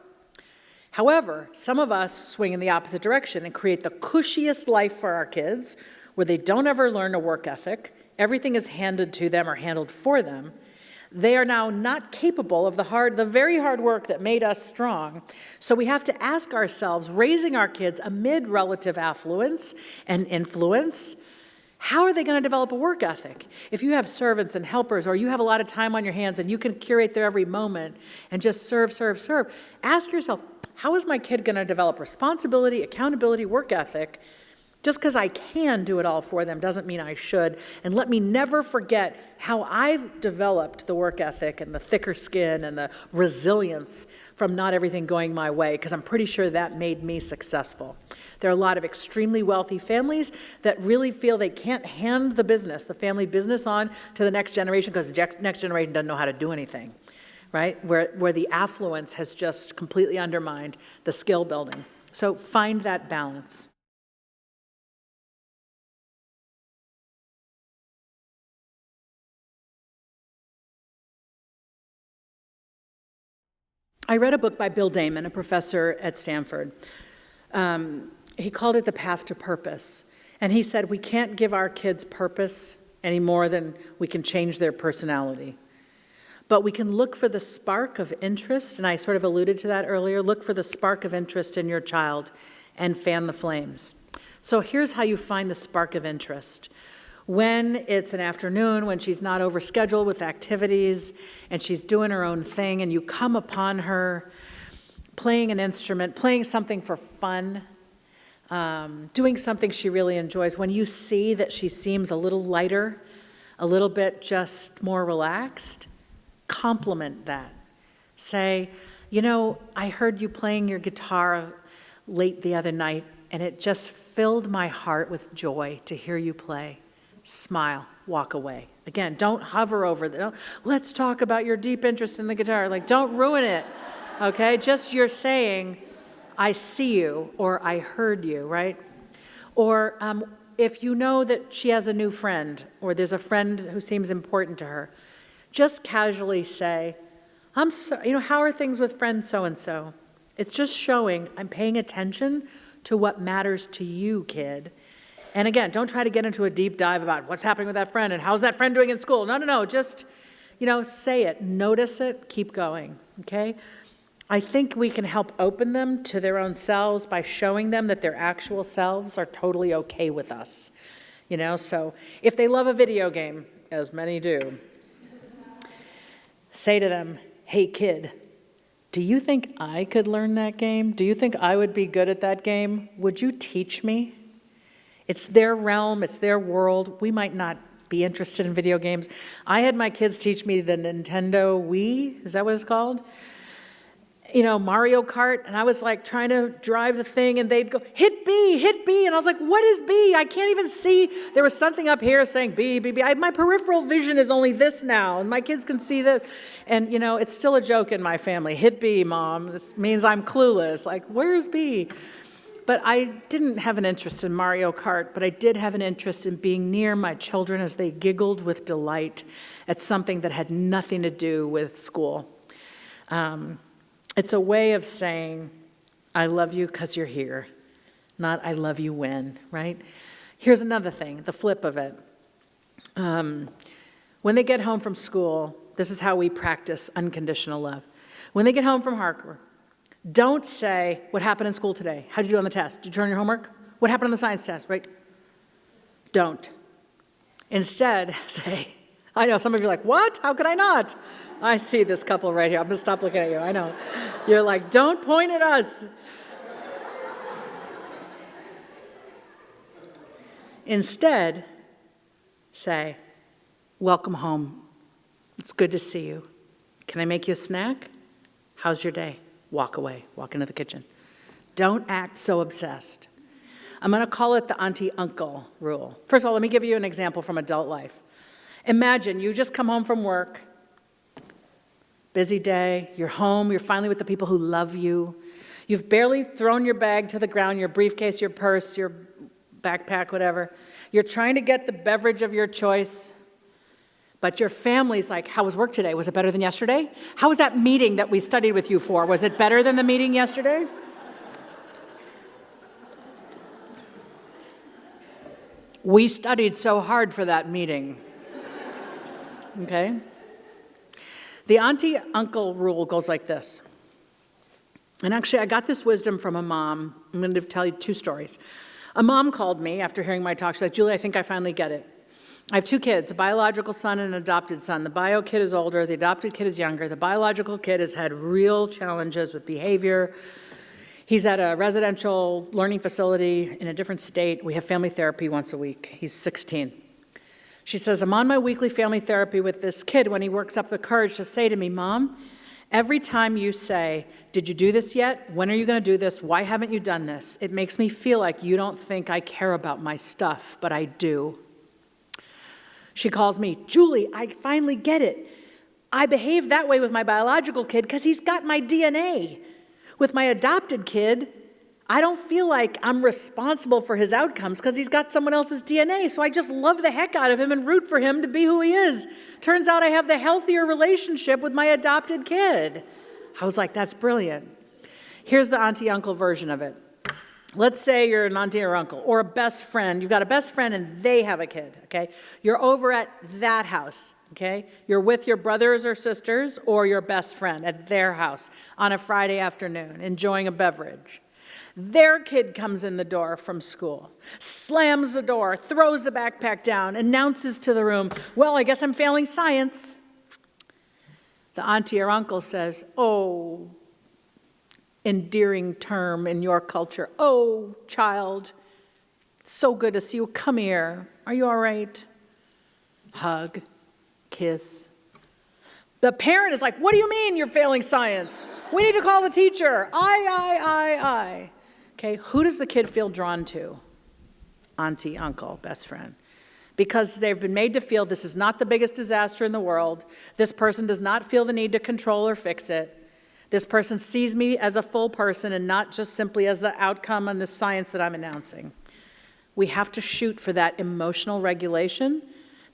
B: However, some of us swing in the opposite direction and create the cushiest life for our kids, where they don't ever learn a work ethic, everything is handed to them or handled for them. They are now not capable of the very hard work that made us strong. So we have to ask ourselves, raising our kids amid relative affluence and influence, how are they going to develop a work ethic? If you have servants and helpers, or you have a lot of time on your hands and you can curate their every moment and just serve, ask yourself, how is my kid going to develop responsibility, accountability, work ethic? Just because I can do it all for them doesn't mean I should. And let me never forget how I've developed the work ethic and the thicker skin and the resilience from not everything going my way, because I'm pretty sure that made me successful. There are a lot of extremely wealthy families that really feel they can't hand the family business on to the next generation because the next generation doesn't know how to do anything, right? Where the affluence has just completely undermined the skill building. So find that balance. I read a book by Bill Damon, a professor at Stanford. He called it The Path to Purpose. And he said, we can't give our kids purpose any more than we can change their personality. But we can look for the spark of interest, and I sort of alluded to that earlier, look for the spark of interest in your child and fan the flames. So here's how you find the spark of interest. When it's an afternoon, when she's not overscheduled with activities and she's doing her own thing, and you come upon her playing an instrument, playing something for fun, doing something she really enjoys, when you see that she seems a little lighter, a little bit just more relaxed, compliment that. Say, I heard you playing your guitar late the other night, and it just filled my heart with joy to hear you play. Smile, walk away. Again, don't hover over the, let's talk about your deep interest in the guitar. Don't ruin it, okay? Just you're saying, I see you, or I heard you, right? Or if you know that she has a new friend, or there's a friend who seems important to her, just casually say, how are things with friend so-and-so? It's just showing I'm paying attention to what matters to you, kid. And again, don't try to get into a deep dive about what's happening with that friend and how's that friend doing in school. No, just, say it, notice it, keep going, okay? I think we can help open them to their own selves by showing them that their actual selves are totally okay with us. So if they love a video game, as many do, say to them, hey kid, do you think I could learn that game? Do you think I would be good at that game? Would you teach me? It's their realm, it's their world. We might not be interested in video games. I had my kids teach me the Nintendo Wii, is that what it's called? Mario Kart, and I was trying to drive the thing, and they'd go, hit B, and I was like, what is B? I can't even see. There was something up here saying B, B, B. My peripheral vision is only this now, and my kids can see this. And, it's still a joke in my family. Hit B, Mom. This means I'm clueless. Where's B? But I didn't have an interest in Mario Kart, but I did have an interest in being near my children as they giggled with delight at something that had nothing to do with school. It's a way of saying, I love you because you're here, not I love you when, right? Here's another thing, the flip of it. When they get home from school, this is how we practice unconditional love. When they get home from Harker, don't say, what happened in school today? How did you do on the test? Did you turn your homework? What happened on the science test, right? Don't. Instead, say, I know some of you are like, what? How could I not? I see this couple right here. I'm going to stop looking at you. I know. You're like, don't point at us. Instead, say, welcome home. It's good to see you. Can I make you a snack? How's your day? Walk away. Walk into the kitchen. Don't act so obsessed. I'm going to call it the auntie-uncle rule. First of all, let me give you an example from adult life. Imagine you just come home from work, busy day, you're home, you're finally with the people who love you. You've barely thrown your bag to the ground, your briefcase, your purse, your backpack, whatever. You're trying to get the beverage of your choice, but your family's like, how was work today? Was it better than yesterday? How was that meeting that we studied with you for? Was it better than the meeting yesterday? We studied so hard for that meeting. Okay? The auntie-uncle rule goes like this. And actually, I got this wisdom from a mom. I'm going to tell you 2 stories. A mom called me after hearing my talk. She's like, Julie, I think I finally get it. I have 2 kids, a biological son and an adopted son. The bio kid is older, the adopted kid is younger. The biological kid has had real challenges with behavior. He's at a residential learning facility in a different state. We have family therapy once a week. He's 16. She says, I'm on my weekly family therapy with this kid when he works up the courage to say to me, Mom, every time you say, did you do this yet? When are you going to do this? Why haven't you done this? It makes me feel like you don't think I care about my stuff, but I do. She calls me, Julie, I finally get it. I behave that way with my biological kid because he's got my DNA. With my adopted kid, I don't feel like I'm responsible for his outcomes because he's got someone else's DNA. So I just love the heck out of him and root for him to be who he is. Turns out I have the healthier relationship with my adopted kid. I was like, that's brilliant. Here's the auntie-uncle version of it. Let's say you're an auntie or uncle or a best friend. You've got a best friend and they have a kid, okay? You're over at that house, okay? You're with your brothers or sisters or your best friend at their house on a Friday afternoon, enjoying a beverage. Their kid comes in the door from school, slams the door, throws the backpack down, announces to the room, well, I guess I'm failing science. The auntie or uncle says, oh, endearing term in your culture. Oh, child, it's so good to see you. Come here. Are you all right? Hug, kiss. The parent is like, what do you mean you're failing science? We need to call the teacher. I. Okay, who does the kid feel drawn to? Auntie, uncle, best friend. Because they've been made to feel this is not the biggest disaster in the world. This person does not feel the need to control or fix it. This person sees me as a full person and not just simply as the outcome on the science that I'm announcing. We have to shoot for that emotional regulation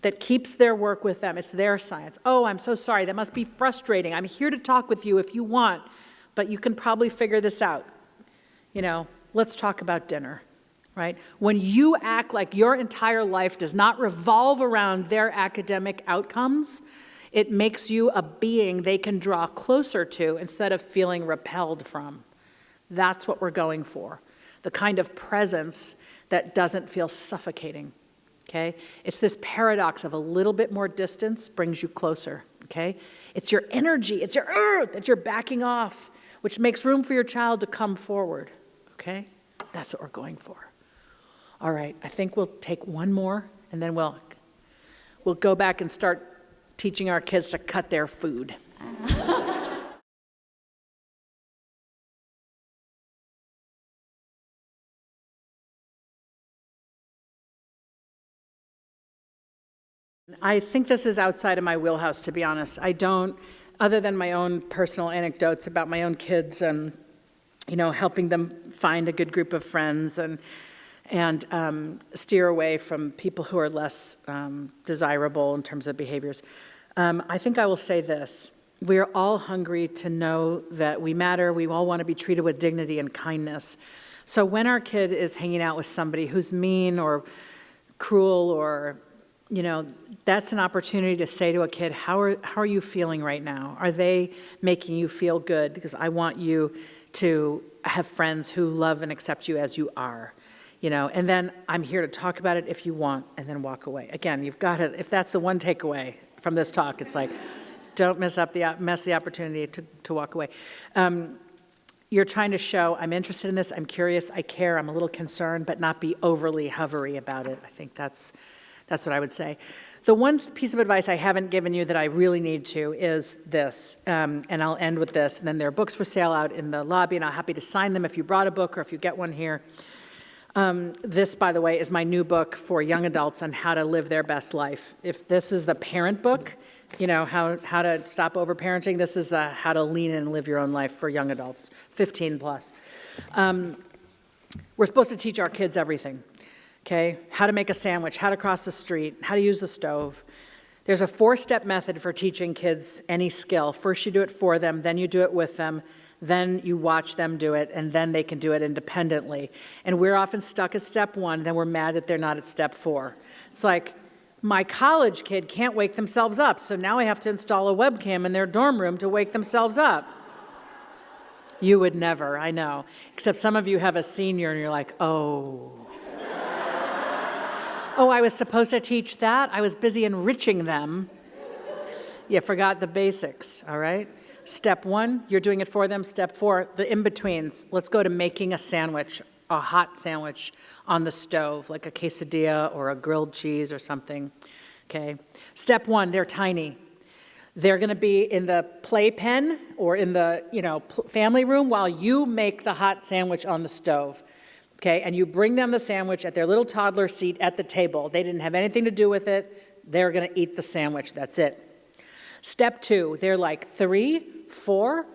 B: that keeps their work with them. It's their science. Oh, I'm so sorry. That must be frustrating. I'm here to talk with you if you want, but you can probably figure this out. You know, let's talk about dinner, right? When you act like your entire life does not revolve around their academic outcomes, it makes you a being they can draw closer to instead of feeling repelled from. That's what we're going for. The kind of presence that doesn't feel suffocating, okay? It's this paradox of a little bit more distance brings you closer, okay? It's your energy, it's your that you're backing off, which makes room for your child to come forward, okay? That's what we're going for. All right, I think we'll take one more, and then we'll go back and start teaching our kids to cut their food. I think this is outside of my wheelhouse, to be honest. I don't, other than my own personal anecdotes about my own kids and, you know, helping them find a good group of friends and steer away from people who are less desirable in terms of behaviors. I think I will say this. We are all hungry to know that we matter. We all want to be treated with dignity and kindness. So when our kid is hanging out with somebody who's mean or cruel or, you know, that's an opportunity to say to a kid, how are you feeling right now? Are they making you feel good? Because I want you to have friends who love and accept you as you are. You know, and then I'm here to talk about it if you want, and then walk away. Again, you've got to, if that's the one takeaway from this talk, it's like, don't mess the opportunity to walk away. You're trying to show, I'm interested in this, I'm curious, I care, I'm a little concerned, but not be overly hovery about it. I think that's what I would say. The one piece of advice I haven't given you that I really need to is this, and I'll end with this, and then there are books for sale out in the lobby, and I'm happy to sign them if you brought a book or if you get one here. This, by the way, is my new book for young adults on how to live their best life. If this is the parent book, you know, how to stop overparenting, this is how to lean in and live your own life for young adults, 15 plus. We're supposed to teach our kids everything, okay? How to make a sandwich, how to cross the street, how to use the stove. There's a 4-step method for teaching kids any skill. First you do it for them, then you do it with them, then you watch them do it, and then they can do it independently. And we're often stuck at step 1, then we're mad that they're not at step 4. It's like, My college kid can't wake themselves up, so now I have to install a webcam in their dorm room to wake themselves up. You would never, I know. Except some of you have a senior and you're like, oh. Oh, I was supposed to teach that? I was busy enriching them. You forgot the basics, all right? Step 1, you're doing it for them. Step 4, the in-betweens. Let's go to making a sandwich, a hot sandwich on the stove, like a quesadilla or a grilled cheese or something, okay? Step 1, they're tiny. They're gonna be in the playpen or in the, family room while you make the hot sandwich on the stove, okay? And you bring them the sandwich at their little toddler seat at the table. They didn't have anything to do with it. They're gonna eat the sandwich, that's it. Step 2, they're like 3, 4.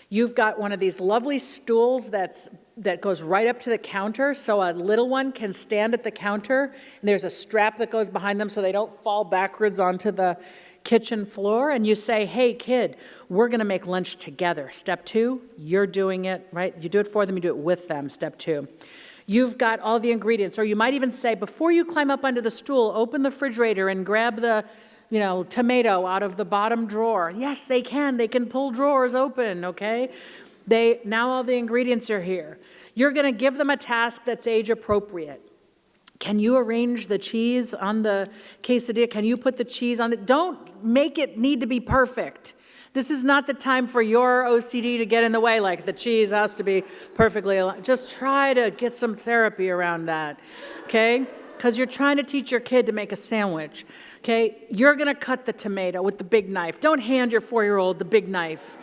B: You've got one of these lovely stools that goes right up to the counter, so a little one can stand at the counter, and there's a strap that goes behind them so they don't fall backwards onto the kitchen floor, and you say, hey, kid, we're gonna make lunch together. Step 2, you're doing it, right? You do it for them, you do it with them, step 2. You've got all the ingredients, or you might even say, before you climb up onto the stool, open the refrigerator and grab the tomato out of the bottom drawer. Yes, they can pull drawers open, okay? Now all the ingredients are here. You're gonna give them a task that's age appropriate. Can you arrange the cheese on the quesadilla? Can you put the cheese on don't make it need to be perfect. This is not the time for your OCD to get in the way, like the cheese has to be perfectly aligned. Just try to get some therapy around that, okay? Because you're trying to teach your kid to make a sandwich, okay? You're gonna cut the tomato with the big knife. Don't hand your 4-year-old the big knife.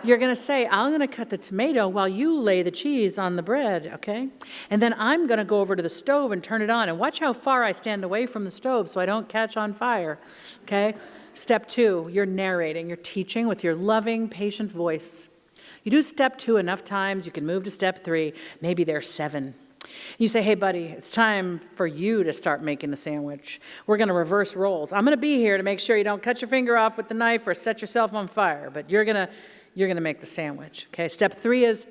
B: You're gonna say, I'm gonna cut the tomato while you lay the cheese on the bread, okay? And then I'm gonna go over to the stove and turn it on, and watch how far I stand away from the stove so I don't catch on fire, okay? Step 2, you're narrating, you're teaching with your loving, patient voice. You do step 2 enough times, you can move to step 3, maybe there's 7. You say, hey, buddy, it's time for you to start making the sandwich. We're going to reverse roles. I'm going to be here to make sure you don't cut your finger off with the knife or set yourself on fire, but you're going to make the sandwich, okay? Step 3 is,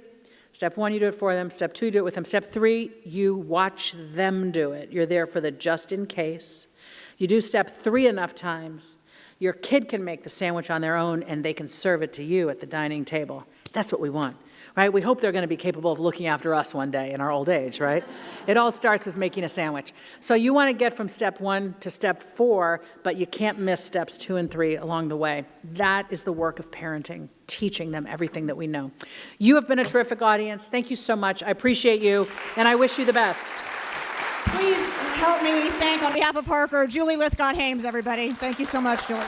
B: step 1, you do it for them. Step 2, you do it with them. Step 3, you watch them do it. You're there for the just in case. You do step 3 enough times, your kid can make the sandwich on their own and they can serve it to you at the dining table. That's what we want. Right? We hope they're going to be capable of looking after us one day in our old age, right? It all starts with making a sandwich. So you want to get from step 1 to step 4, but you can't miss steps 2 and 3 along the way. That is the work of parenting, teaching them everything that we know. You have been a terrific audience. Thank you so much. I appreciate you, and I wish you the best.
C: Please help me thank, on behalf of Harker, Julie Lythcott-Haims, everybody. Thank you so much, Julie.